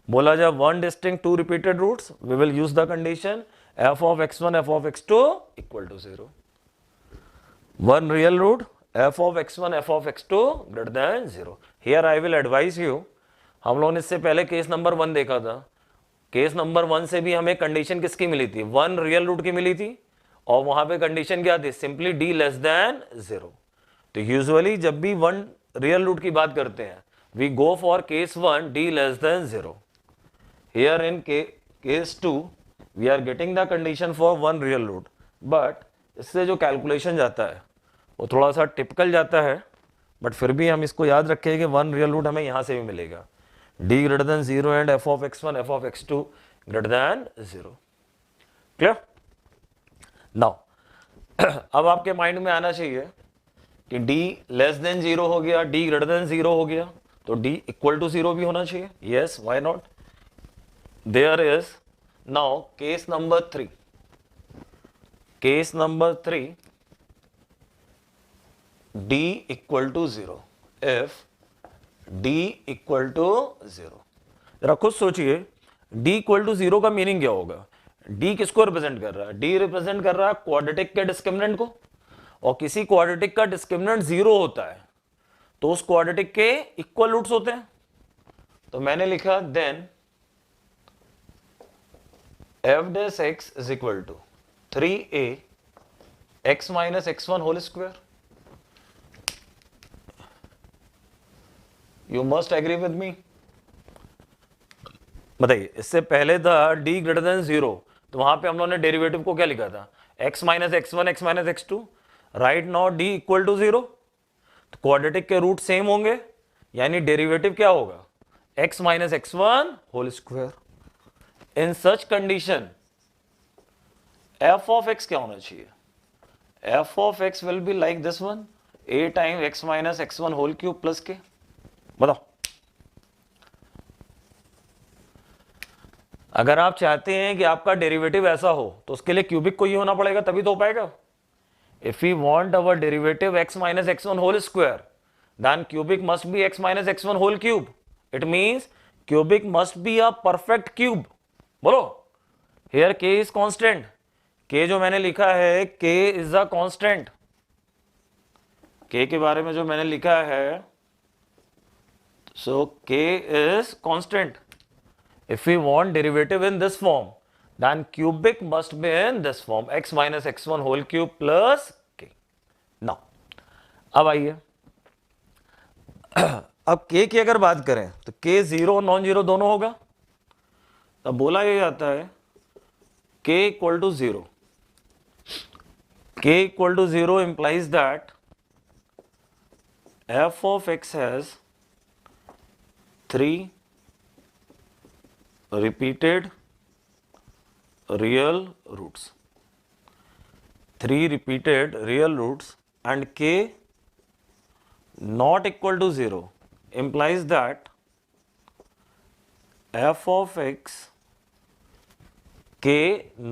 S1: बोला जाए one distinct two repeated roots, we will use the condition f of x1, f of x2 equal to 0. One real root, f of x1, f of x2 greater than 0. Here I will advise you, हम लोगों ने इससे पहले case number 1 देखा था. Case number 1 से भी हमें कंडीशन किसकी मिली थी? वन रियल रूट की मिली थी और वहां पे कंडीशन क्या थी? Simply d less than 0. तो यूजुअली जब भी वन रियल रूट की बात करते हैं, we go for case 1 d less than 0. Here in case 2 we are getting the condition for one real root, but इससे जो कैलकुलेशन जाता है वो थोड़ा सा टिपिकल जाता है, बट फिर भी हम इसको याद रखें कि वन रियल रूट हमें यहां से भी मिलेगा. d greater than 0 and f of x1, f of x2 greater than 0. Clear? Now, अब आपके माइंड में आना चाहिए कि d लेस देन 0 हो गया, d ग्रेटर देन 0 हो गया, तो d इक्वल टू 0 भी होना चाहिए. Yes, why not? There is now case number 3. Case number 3, d equal to 0. If d equal to 0. जरा खुद सोचिए, d इक्वल टू 0 का मीनिंग क्या होगा? d किसको रिप्रेजेंट कर रहा है? d रिप्रेजेंट कर रहा है क्वाड्रेटिक के डिस्क्रिमिनेंट को, और किसी क्वाड्रेटिक का डिस्क्रिमिनेंट 0 होता है तो उस क्वाड्रेटिक के इक्वल रूट्स होते हैं. तो मैंने लिखा then f dash x is equal to 3a x minus x1 whole square. You must agree with me. बताइए, इससे पहले था d ग्रेटर देन 0, तो वहां पे हम लोगों ने डेरिवेटिव को क्या लिखा था? x minus x1, x minus x2. Right now d equal to 0, तो क्वाड्रेटिक के रूट सेम होंगे, यानी डेरिवेटिव क्या होगा? x minus x1 whole square. In such condition f of x क्या होना चाहिए? f of x will be like this one, a time x minus x1 whole cube plus k. बताओ, अगर आप चाहते हैं कि आपका डेरिवेटिव ऐसा हो तो उसके लिए क्यूबिक को ही होना पड़ेगा, तभी तो हो पाएगा. If we want our derivative x minus x1 whole square, then cubic must be x minus x1 whole cube. It means cubic must be a perfect cube. बोलो, here k is constant. k जो मैंने लिखा है, k is a constant. k के बारे में जो मैंने लिखा है, so k is constant. If we want derivative in this form, then cubic must be in this form, x minus x1 whole cube plus k. Now, अब आइए, अब k की अगर बात करें तो k जीरो और नॉन जीरो दोनों होगा. तब बोला ये जाता है k equal to 0. k equal to 0 implies that f of x has 3 repeated real roots. 3 repeated real roots and k not equal to 0 implies that f of x k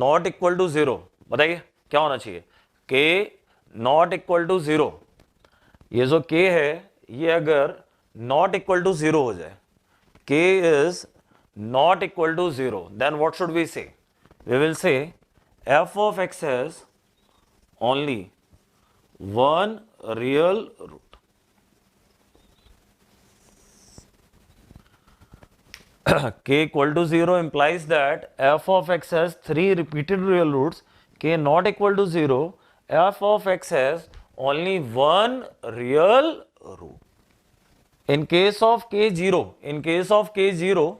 S1: not equal to 0. बताइए क्या होना चाहिए? k not equal to 0. ये जो k है, ये अगर not equal to 0 हो जाए, k is not equal to 0, then what should we say? We will say f of x has only one real root. k equal to 0 implies that f of x has 3 repeated real roots. K not equal to 0, f of x has only one real root. In case of k0,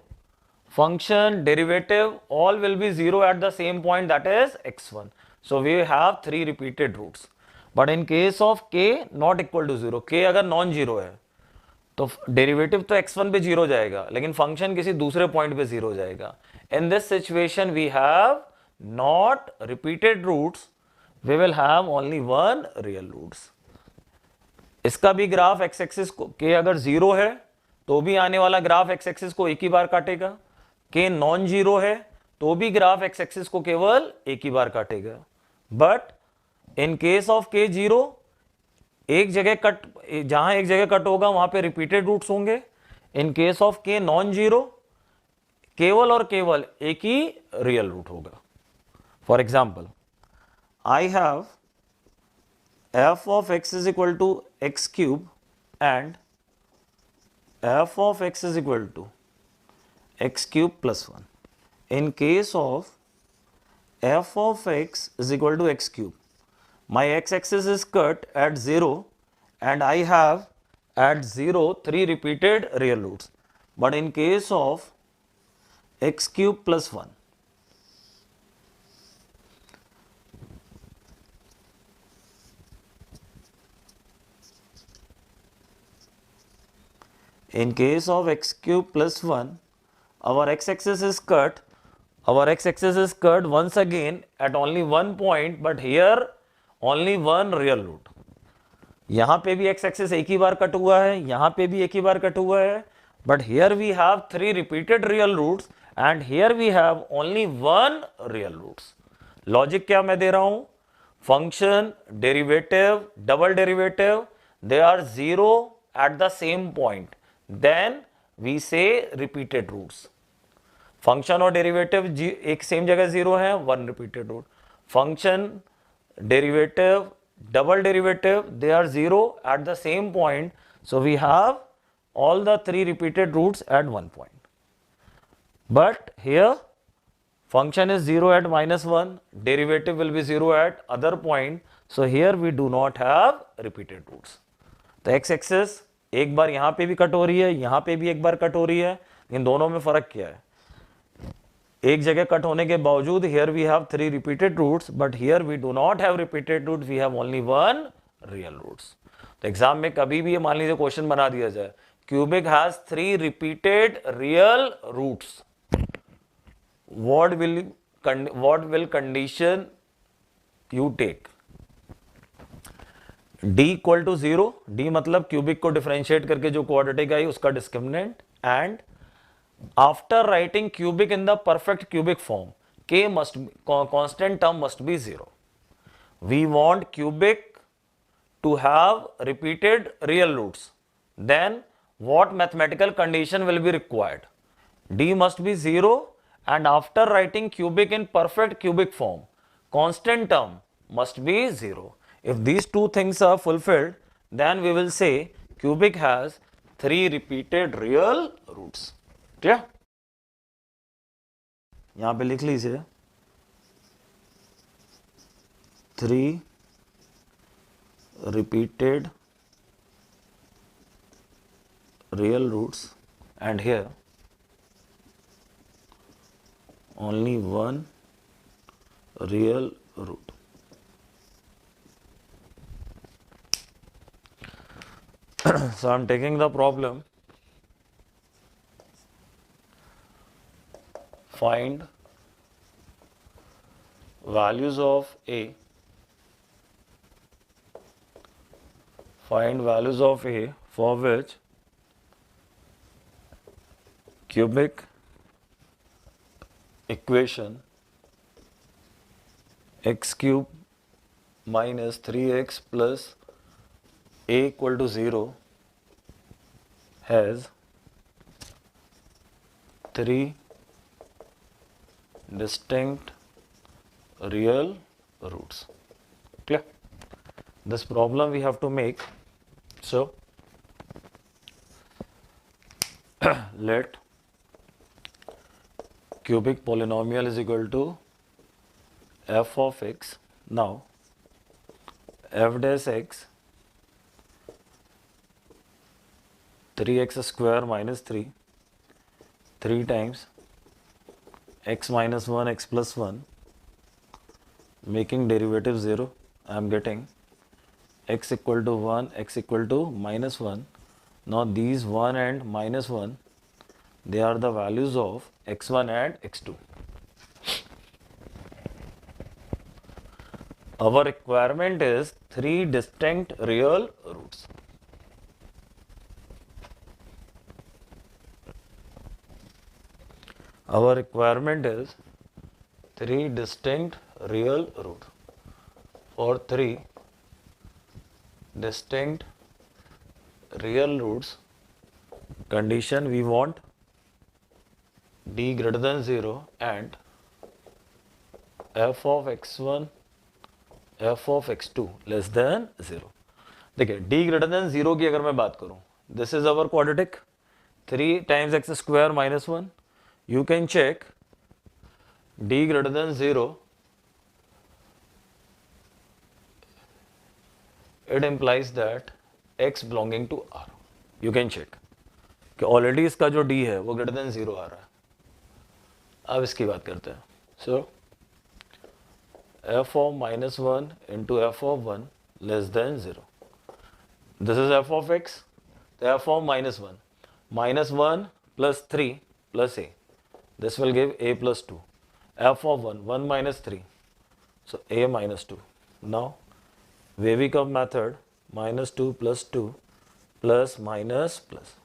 S1: function, derivative, all will be 0 at the same point, that is x1. So we have 3 repeated roots. But in case of k not equal to 0, k अगर non zero है तो derivative तो x1 पे 0 जाएगा, लेकिन function किसी दूसरे point पे 0 जाएगा. In this situation we have not repeated roots, we will have only one real roots. इसका भी ग्राफ एक्स एक्सिस को के अगर 0 है तो भी आने वाला ग्राफ एक्स एक्सिस को एक ही बार काटेगा. के नॉन जीरो है तो भी ग्राफ एक्स एक्सिस को केवल एक ही बार काटेगा. बट इन केस ऑफ के 0, एक जगह कट, जहां एक जगह कट होगा वहां पे रिपीटेड रूट्स होंगे. इन केस ऑफ के नॉन जीरो केवल और केवल एक ही रियल रूट होगा. For example, I have f of x is equal to x cube and f of x is equal to x cube plus 1. In case of f of x is equal to x cube, my x-axis is cut at 0 and I have at 0 3 repeated real roots. But in case of x cube plus 1, in case of x cube plus 1, our x-axis is cut. Our x-axis is cut once again at only one point, but here only one real root. यहाँ पे भी x-axis एक ही बार cut हुआ है, यहाँ पे भी एक ही बार कट हुआ है, but here we have 3 repeated real roots and here we have only one real roots. Logic क्या मैं दे रहा हूँ? Function, derivative, double derivative, they are 0 at the same point. Then we say repeated roots. Function और derivative एक same जगह 0 है, one repeated root. Function, derivative, double derivative, they are 0 at the same point. So we have all the 3 repeated roots at one point. But here function is 0 at -1, derivative will be 0 at other point. So here we do not have repeated roots. तो x axis एक बार यहां पे भी cut हो रही है, यहां पे भी एक बार कट हो रही है, इन दोनों में फर्क क्या है? एक जगह कट होने के बावजूद here we have 3 repeated roots, but here we do not have repeated roots, we have only one real roots. तो एग्जाम में कभी भी ये मान लीजिए क्वेश्चन बना दिया जाए, cubic has 3 repeated real roots. What will condition you take? d equal to 0, d मतलब क्यूबिक को डिफरेंशिएट करके जो क्वाड्रेटिक आई उसका discriminant. And after writing cubic in the perfect cubic form, k must constant term must be 0. We want cubic to have repeated real roots, then what mathematical condition will be required? D must be 0, and after writing cubic in perfect cubic form, constant term must be 0. If these two things are fulfilled, then we will say cubic has 3 repeated real roots. Clear? यहाँ पे लिख लीजिए 3 repeated real roots, and here only one real root. So I am taking the problem, find values of a, find values of a for which cubic equation x cube minus 3x plus a equal to 0 has 3 distinct real roots. Clear? This problem we have to make. So let cubic polynomial is equal to f of x. Now f dash x 3x square minus 3 times x minus 1 x plus 1 making derivative 0. I am getting x equal to 1 x equal to minus 1. Now these 1 and minus 1, they are the values of x1 and x2. Our requirement is 3 distinct real roots. Our requirement is 3 distinct real roots. For 3 distinct real roots, condition we want d greater than 0 and f of x1 f of x2 less than 0. देखिए d greater than 0 की अगर मैं बात करूं, this is our quadratic 3 times x square minus 1. You can check d greater than 0, it implies that x belonging to R. You can check कि already इसका जो d है वो ग्रेटर देन 0 आ रहा है. अब इसकी बात करते हैं. सो f of minus 1 into f of 1 less than 0. This is f of x, the f of minus 1. Minus 1 plus 3 plus a. This will give a plus 2. F of 1 minus 3. So a minus 2. Now wavy curve method, minus 2 plus 2 plus minus plus.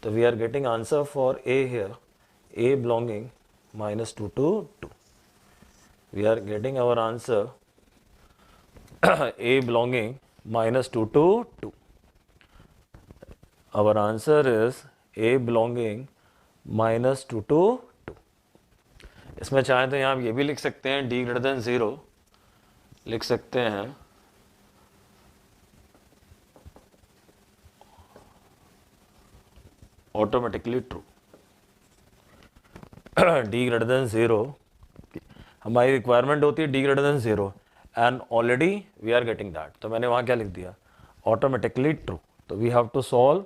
S1: So we are getting answer for a here, a belonging minus 2 to 2. We are getting our answer a belonging minus 2 to 2. Our answer is a belonging minus 2 to 2. इसमें चाहें तो यहाँ आप ये भी लिख सकते हैं d greater than 0 लिख सकते हैं automatically true. d greater than 0 हमारी रिक्वायरमेंट होती है d greater than 0 and already we are getting that. तो मैंने वहाँ क्या लिख दिया, ऑटोमेटिकली ट्रू. तो we have to solve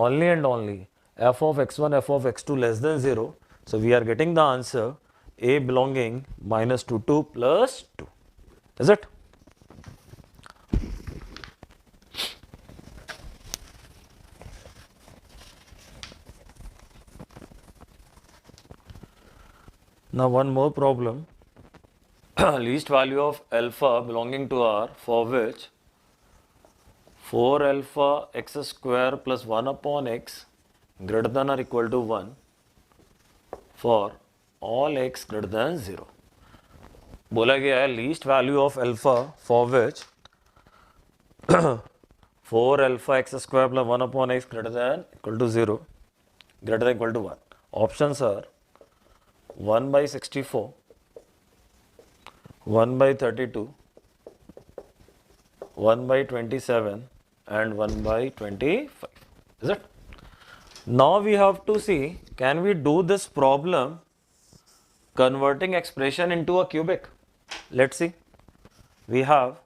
S1: only and only f of x1 f of x2 less than 0. So we are getting the answer a belonging minus 2 2 plus 2. Is it? Now one more problem. Least value of alpha belonging to R for which 4 alpha x square plus 1 upon x greater than or equal to 1 for all x greater than 0. बोला गया है least value of alpha for which 4 alpha x square plus 1 upon x greater than equal to 0 greater than equal to 1. Options are 1 by 64, 1 by 32, 1 by 27 and 1 by 25. Is it? Now we have to see, can we do this problem converting expression into a cubic? Let's see. We have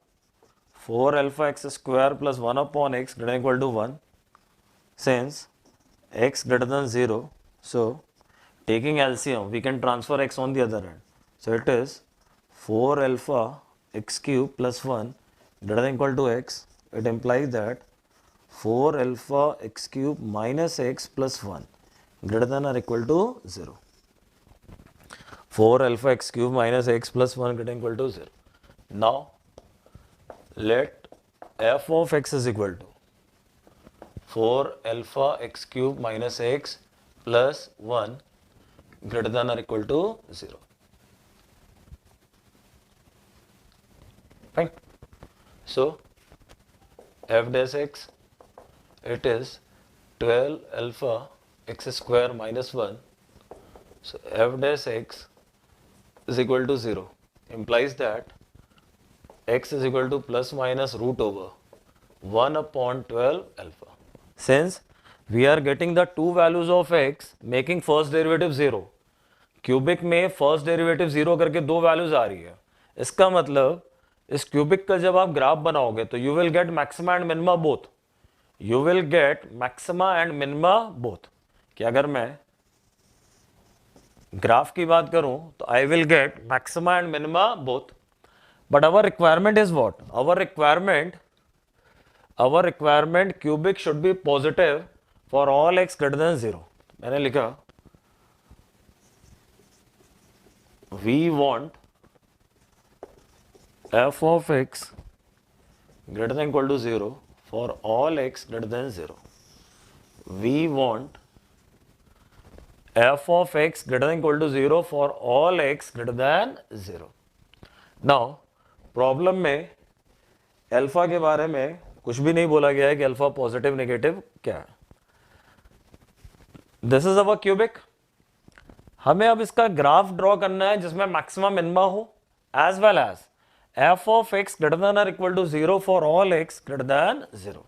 S1: 4 alpha x square plus 1 upon x greater than equal to 1. Since x greater than 0, so taking LCM, we can transfer x on the other end. So it is 4 alpha x cube plus 1 greater than equal to x. It implies that 4 alpha x cube minus x plus 1 greater than or equal to 0. 4 alpha x cube minus x plus 1 greater than equal to 0. Now let f of x is equal to 4 alpha x cube minus x plus 1 greater than or equal to 0. Fine. So f dash x, it is 12 alpha x square minus 1. So f dash x is equal to 0, implies that x is equal to plus minus root over 1 upon 12 alpha. Since we are getting the two values of x making first derivative 0, cubic में first derivative 0 करके दो values आ रही है। इसका मतलब इस cubic का जब आप ग्राफ बनाओगे तो you will get maxima and minima both, you will get maxima and minima both. कि अगर मैं ग्राफ की बात करूं तो I will get maxima and minima both, but our requirement is what, our requirement cubic should be positive for all x greater than 0। मैंने लिखा we want f of x greater than equal to 0 for all x greater than 0। we want f of x greater than equal to 0 for all x greater than 0। now problem में alpha के बारे में कुछ भी नहीं बोला गया है कि अल्फा पॉजिटिव नेगेटिव क्या है। This is our cubic. हमें अब इसका ग्राफ ड्रॉ करना है जिसमें मैक्सिमम मिनिमा हो, as well as F of X greater than और equal to 0 for all X greater than 0।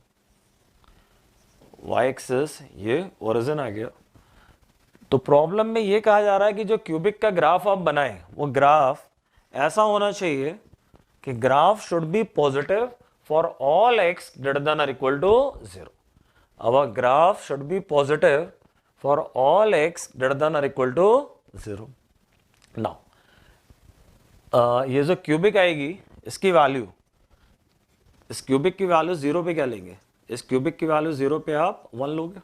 S1: Y axis ये ओरिजिन आ गया। तो प्रॉब्लम में ये कहा जा रहा है कि जो क्यूबिक का ग्राफ आप बनाएं वो ग्राफ ऐसा होना चाहिए कि graph should be positive for all x greater than or equal to 0। Our graph should be positive for all x greater than or equal to 0। Now, ये जो क्यूबिक आएगी इसकी वैल्यू, इस क्यूबिक की वैल्यू 0 पे क्या लेंगे, इस क्यूबिक की वैल्यू 0 पे आप 1 लोगे।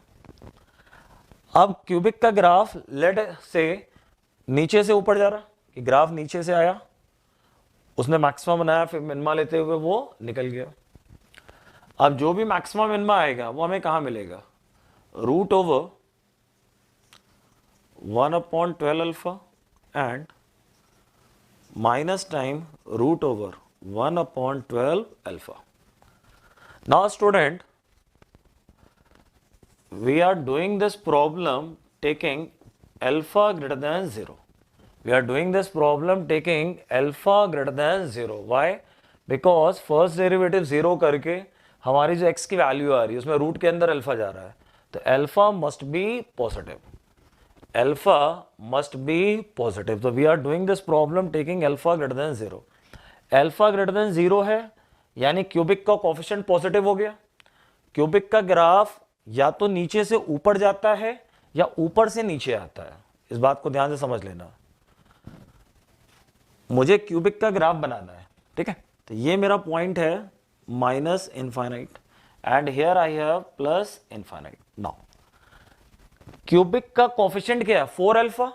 S1: अब क्यूबिक का ग्राफ लेट से नीचे से ऊपर जा रहा, कि ग्राफ नीचे से आया, उसने मैक्सिमम बनाया, फिर मिनिमा लेते हुए वो निकल गया। अब जो भी मैक्सिमम मिनिमा आएगा वो हमें कहाँ मिलेगा, root over 1/12 alpha and minus time root over 1/12 alpha. Now student, we are doing this problem taking alpha greater than 0। We are doing this problem taking alpha greater than 0। Why? Because first derivative 0 करके हमारी जो x की value आ रही है उसमें root के अंदर alpha जा रहा है, तो alpha must be positive, alpha must be positive. तो we are doing this problem taking alpha greater than 0। Alpha greater than 0 है यानी क्यूबिक का कोफिशिएंट पॉजिटिव हो गया। क्यूबिक का ग्राफ या तो नीचे से ऊपर जाता है या ऊपर से नीचे आता है, इस बात को ध्यान से समझ लेना। मुझे क्यूबिक का ग्राफ बनाना है, ठीक है, तो ये मेरा पॉइंट है minus infinite and here I have plus infinite. Now cubic का कोफिशिएंट क्या है, 4 अल्फा,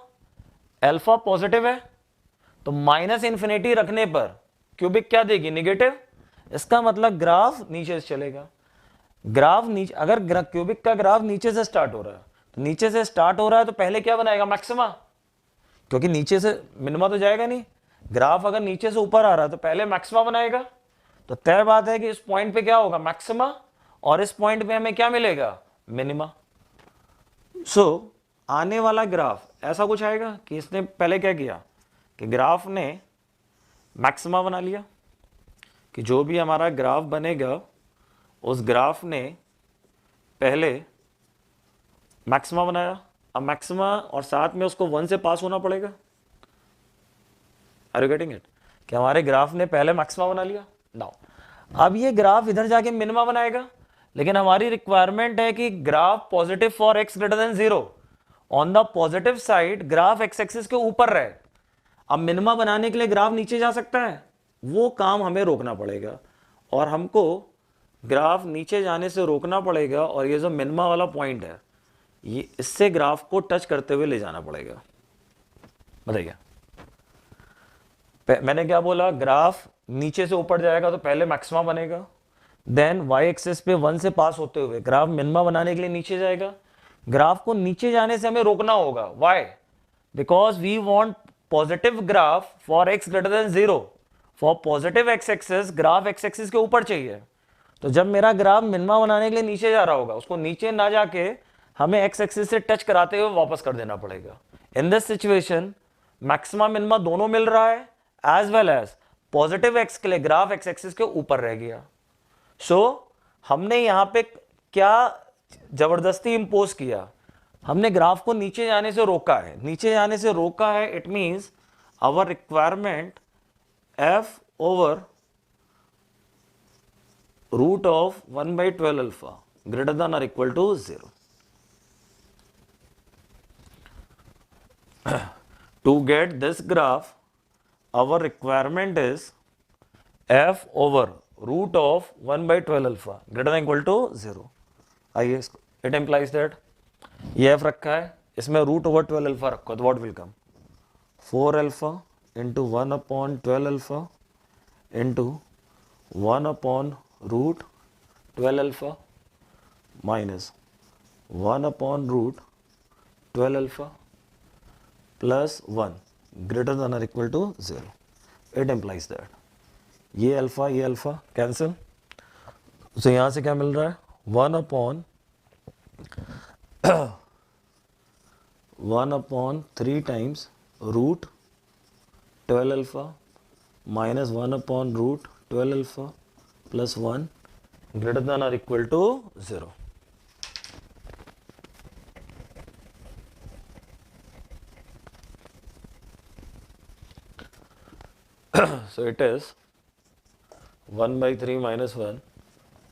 S1: अल्फा पॉजिटिव है, तो माइनस इन्फिनिटी रखने पर क्यूबिक क्या देगी, निगेटिव। इसका मतलब ग्राफ नीचे से चलेगा। ग्राफ नीचे, अगर क्यूबिक का ग्राफ नीचे से स्टार्ट हो रहा है तो नीचे से स्टार्ट हो रहा है तो पहले क्या बनाएगा, मैक्सिमा, क्योंकि नीचे से मिनिमा तो जाएगा नहीं। ग्राफ अगर नीचे से ऊपर आ रहा है तो पहले मैक्सिमा बनाएगा, तो तय बात है कि इस पॉइंट पे क्या होगा, मैक्सिमा, और इस पॉइंट पे हमें क्या मिलेगा, मिनिमा। सो आने वाला ग्राफ ऐसा कुछ आएगा कि इसने पहले क्या किया कि ग्राफ ने मैक्सिमा बना लिया, कि जो भी हमारा ग्राफ बनेगा उस ग्राफ ने पहले मैक्सिमा बनाया। अब मैक्सिमा और साथ में उसको 1 से पास होना पड़ेगा। आर यू गेटिंग इट, कि हमारे ग्राफ ने पहले मैक्सिमा बना लिया। नाउ अब ये ग्राफ इधर जाके मिनिमा बनाएगा, लेकिन हमारी रिक्वायरमेंट है कि graph positive for x greater than 0, on the positive side graph x axis के ऊपर रहे। अब मिनिमा बनाने के लिए ग्राफ नीचे जा सकता है, वो काम हमें रोकना पड़ेगा, और हमको ग्राफ नीचे जाने से रोकना पड़ेगा, और ये जो मिनिमा वाला पॉइंट है ये इससे ग्राफ को टच करते हुए ले जाना पड़ेगा। बताइए, मैंने क्या बोला, ग्राफ नीचे से ऊपर जाएगा तो पहले मैक्सिमा बनेगा, देन वाई एक्सिस पे 1 से पास होते हुए ग्राफ मिनिमा बनाने के लिए नीचे जाएगा। ग्राफ को नीचे जाने से हमें रोकना होगा। Why? Because we want positive graph for x greater than 0। For positive x axis graph x axis के ऊपर चाहिए। तो जब मेरा ग्राफ मिनिमा बनाने के लिए नीचे जा रहा होगा, उसको नीचे ना जाके हमें एक्स एक्सिस से टच कराते हुए वापस कर देना पड़ेगा। In this situation maxima minima दोनों मिल रहा है, as well as positive x के लिए ग्राफ एक्स एक्सिस के ऊपर रह गया। सो हमने यहां पे क्या जबरदस्ती इंपोज किया, हमने ग्राफ को नीचे जाने से रोका है, नीचे जाने से रोका है, it means our requirement f over root of 1 by 12 alpha greater than or equal to 0. To get this graph, our requirement is f over root of 1 by 12 alpha greater than equal to 0. आइए, it implies that ये f रखा है, इसमें root over 12 alpha रखो, तो what will come? 4 alpha into 1 upon 12 alpha into 1 upon root 12 alpha minus 1 upon root 12 alpha plus 1 greater than or equal to 0. It implies that ये alpha cancel, तो यहाँ से क्या मिल रहा है? 1 upon 3 times root 12 alpha minus 1 upon root 12 alpha plus 1 greater than or equal to 0. So it is 1 by 3 minus 1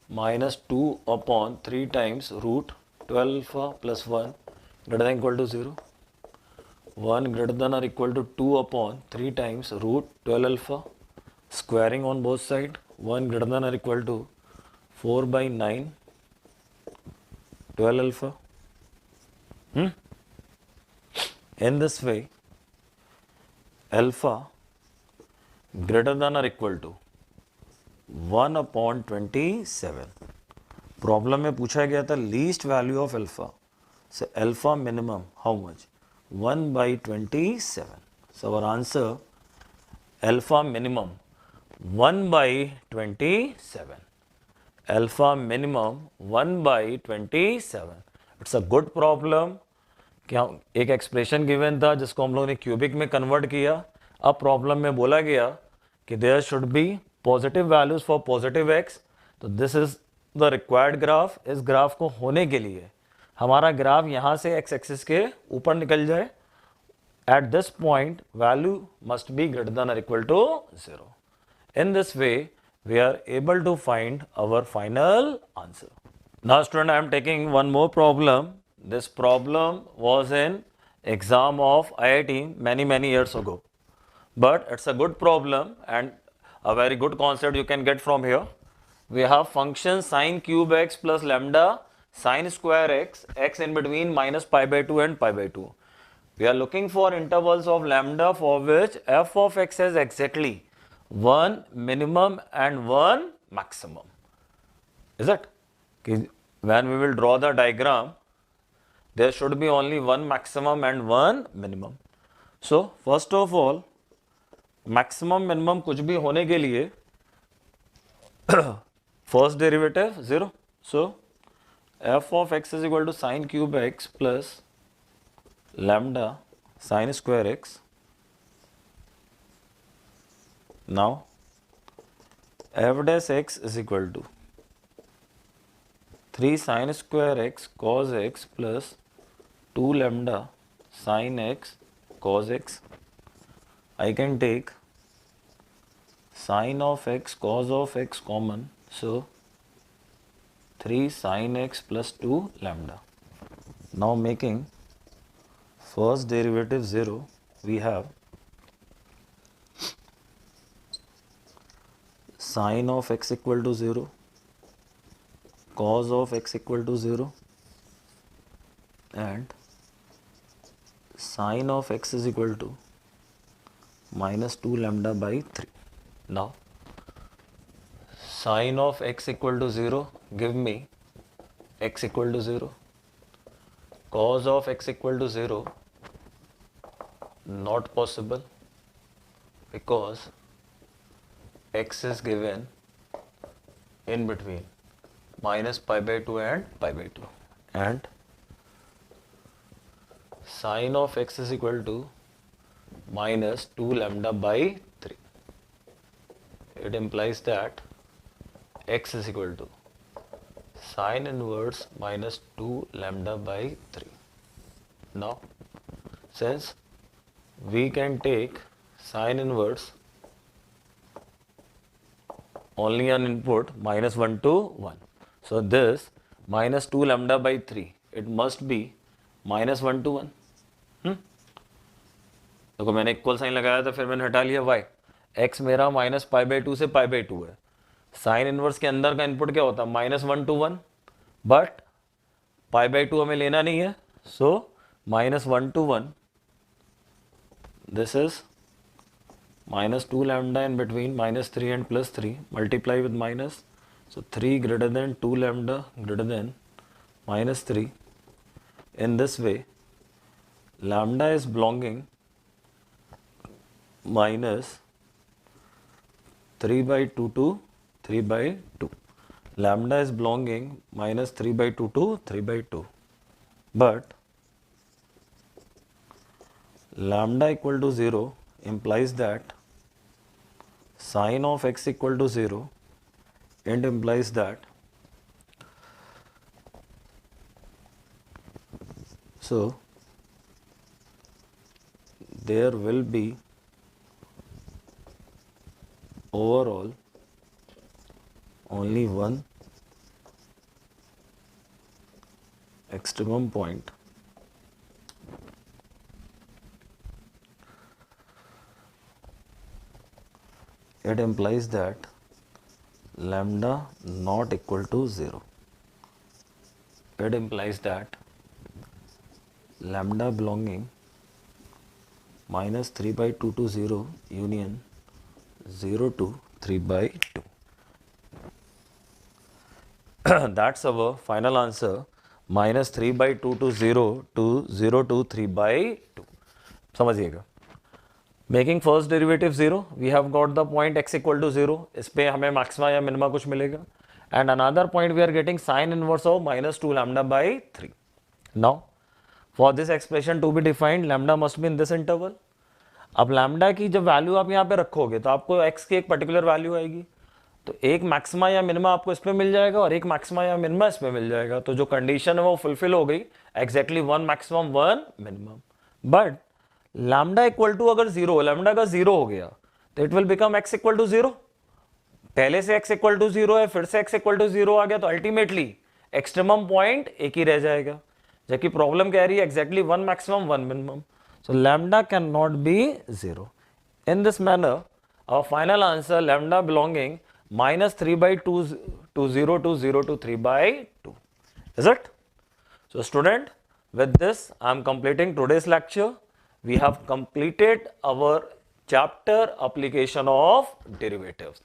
S1: minus 2 upon 3 times root 12 alpha plus 1 greater than equal to 0. 1 greater than or equal to 2 upon 3 times root 12 alpha, squaring on both sides, 1 greater than or equal to 4 by 9 12 alpha. In this way, alpha greater than or equal to 1 upon 27. Problem में पूछा गया था least value of alpha, so alpha minimum how much? 1 by 27. So our answer alpha minimum 1 by 27. Alpha minimum 1 by 27. It's a good problem. क्या एक expression given था जिसको हम लोगों ने क्यूबिक में कन्वर्ट किया. अब प्रॉब्लम में बोला गया कि there should be positive values for positive X. तो this is the required graph. इस ग्राफ को होने के लिए हमारा ग्राफ यहाँ से एक्स एक्सिस के ऊपर निकल जाए. At this point value must be greater than और equal to 0. In this way, we are able to find our final answer. Now student, I am taking one more problem. This problem was in exam of IIT many years ago. But it's a good problem and a very good concept you can get from here. We have function sine cube x plus lambda sine square x, x in between minus pi by 2 and pi by 2. We are looking for intervals of lambda for which f of x has exactly one minimum and one maximum. Is it? When we will draw the diagram, there should be only one maximum and one minimum. So first of all, maximum minimum कुछ भी होने के लिए first derivative 0. So f of x is equal to sine cube x plus lambda sine square x. Now f dash x is equal to 3 sine square x cos x plus 2 lambda sine x cos x. I can take sine of x cos of x common, so 3 sine x plus 2 lambda. Now making first derivative 0, we have sine of x equal to 0, cos of x equal to 0 and sine of x is equal to minus 2 lambda by 3. Now sine of x equal to 0 give me x equal to 0, cos of x equal to 0 not possible because x is given in between minus pi by 2 and pi by 2, and sine of x is equal to minus 2 lambda by 3. It implies that x is equal to sine inverse minus 2 lambda by 3. now since we can take sine inverse only on input minus 1 to 1. So this minus 2 lambda by 3, it must be minus 1 to 1. देखो मैंने equal sign लगाया था, फिर मैंने हटा लिया y. x मेरा minus pi by 2 से पाई बाई 2 है. साइन इनवर्स के अंदर का इनपुट क्या होता है? Minus 1 to 1. But pi by 2 हमें लेना नहीं है, so minus 1 to 1. This is minus 2 lambda in between minus 3 and plus 3, multiply with minus, so 3 greater than 2 lambda greater than minus 3. In this way, lambda is belonging minus 3 by 2 to 3 by 2. Lambda is belonging minus 3 by 2 to 3 by 2. But lambda equal to 0 implies that sine of x equal to 0, and implies that so there will be overall only one extremum point it implies that lambda not equal to 0. It implies that lambda belonging minus 3 by 2 to 0 union 0 to 3 by 2. That's our final answer, minus 3 by 2 to 0 to 0 to 3 by 2. समझिएगा. Making first derivative 0, we have got the point x equal to 0. इस पे हमें maxima या minima कुछ मिलेगा. And another point we are getting sine inverse of minus 2 lambda by 3. Now for this expression to be defined, lambda must be in this interval. अब lambda की जब value आप यहाँ पे रखोगे तो आपको x की एक पर्टिकुलर वैल्यू आएगी. तो एक मैक्सिमा या मिनिमा आपको इस पे मिल जाएगा और एक मैक्सिमा या मिनिमा इस पे मिल जाएगा. तो जो कंडीशन है वो फुलफिल हो गई, exactly one maximum one minimum. But lambda equal to अगर 0, लैम्डा का 0 हो गया तो it will become x equal to 0. पहले से x इक्वल टू 0 है, फिर से x इक्वल टू 0 आ गया, तो अल्टीमेटली एक्सट्रीमम पॉइंट एक ही रह जाएगा. जबकि प्रॉब्लम कह रही है exactly one maximum one minimum. So lambda can not be 0. In this manner our final answer, lambda belonging minus 3 by 2 to 0 to 0 to 3 by 2. Is it? So student, with this I am completing today's lecture. We have completed our chapter application of derivatives.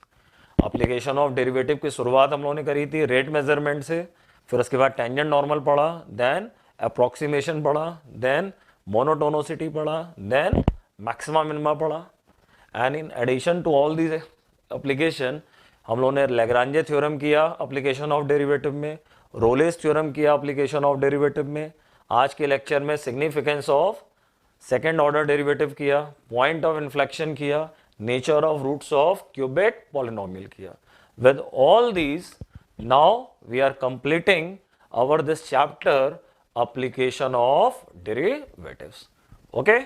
S1: Application of derivative की शुरुआत हम लोगों ने करी थी rate measurement से, फिर उसके बाद टेंजेंट नॉर्मल पढ़ा, देन अप्रोक्सीमेशन पढ़ा, देन मोनोटोनोसिटी पढ़ा, देन मैक्सिमा मिनिमा पढ़ा. And in addition to all these application हम लोगों ने लैग्रांजे थ्योरम किया एप्लीकेशन ऑफ डेरिवेटिव में, रोलेस थ्योरम किया एप्लीकेशन ऑफ डेरिवेटिव में. आज के लेक्चर में significance of second order derivative किया, पॉइंट ऑफ इन्फ्लेक्शन किया, nature of roots of cubic polynomial किया. With all these now we are completing our this chapter application of derivatives. Okay,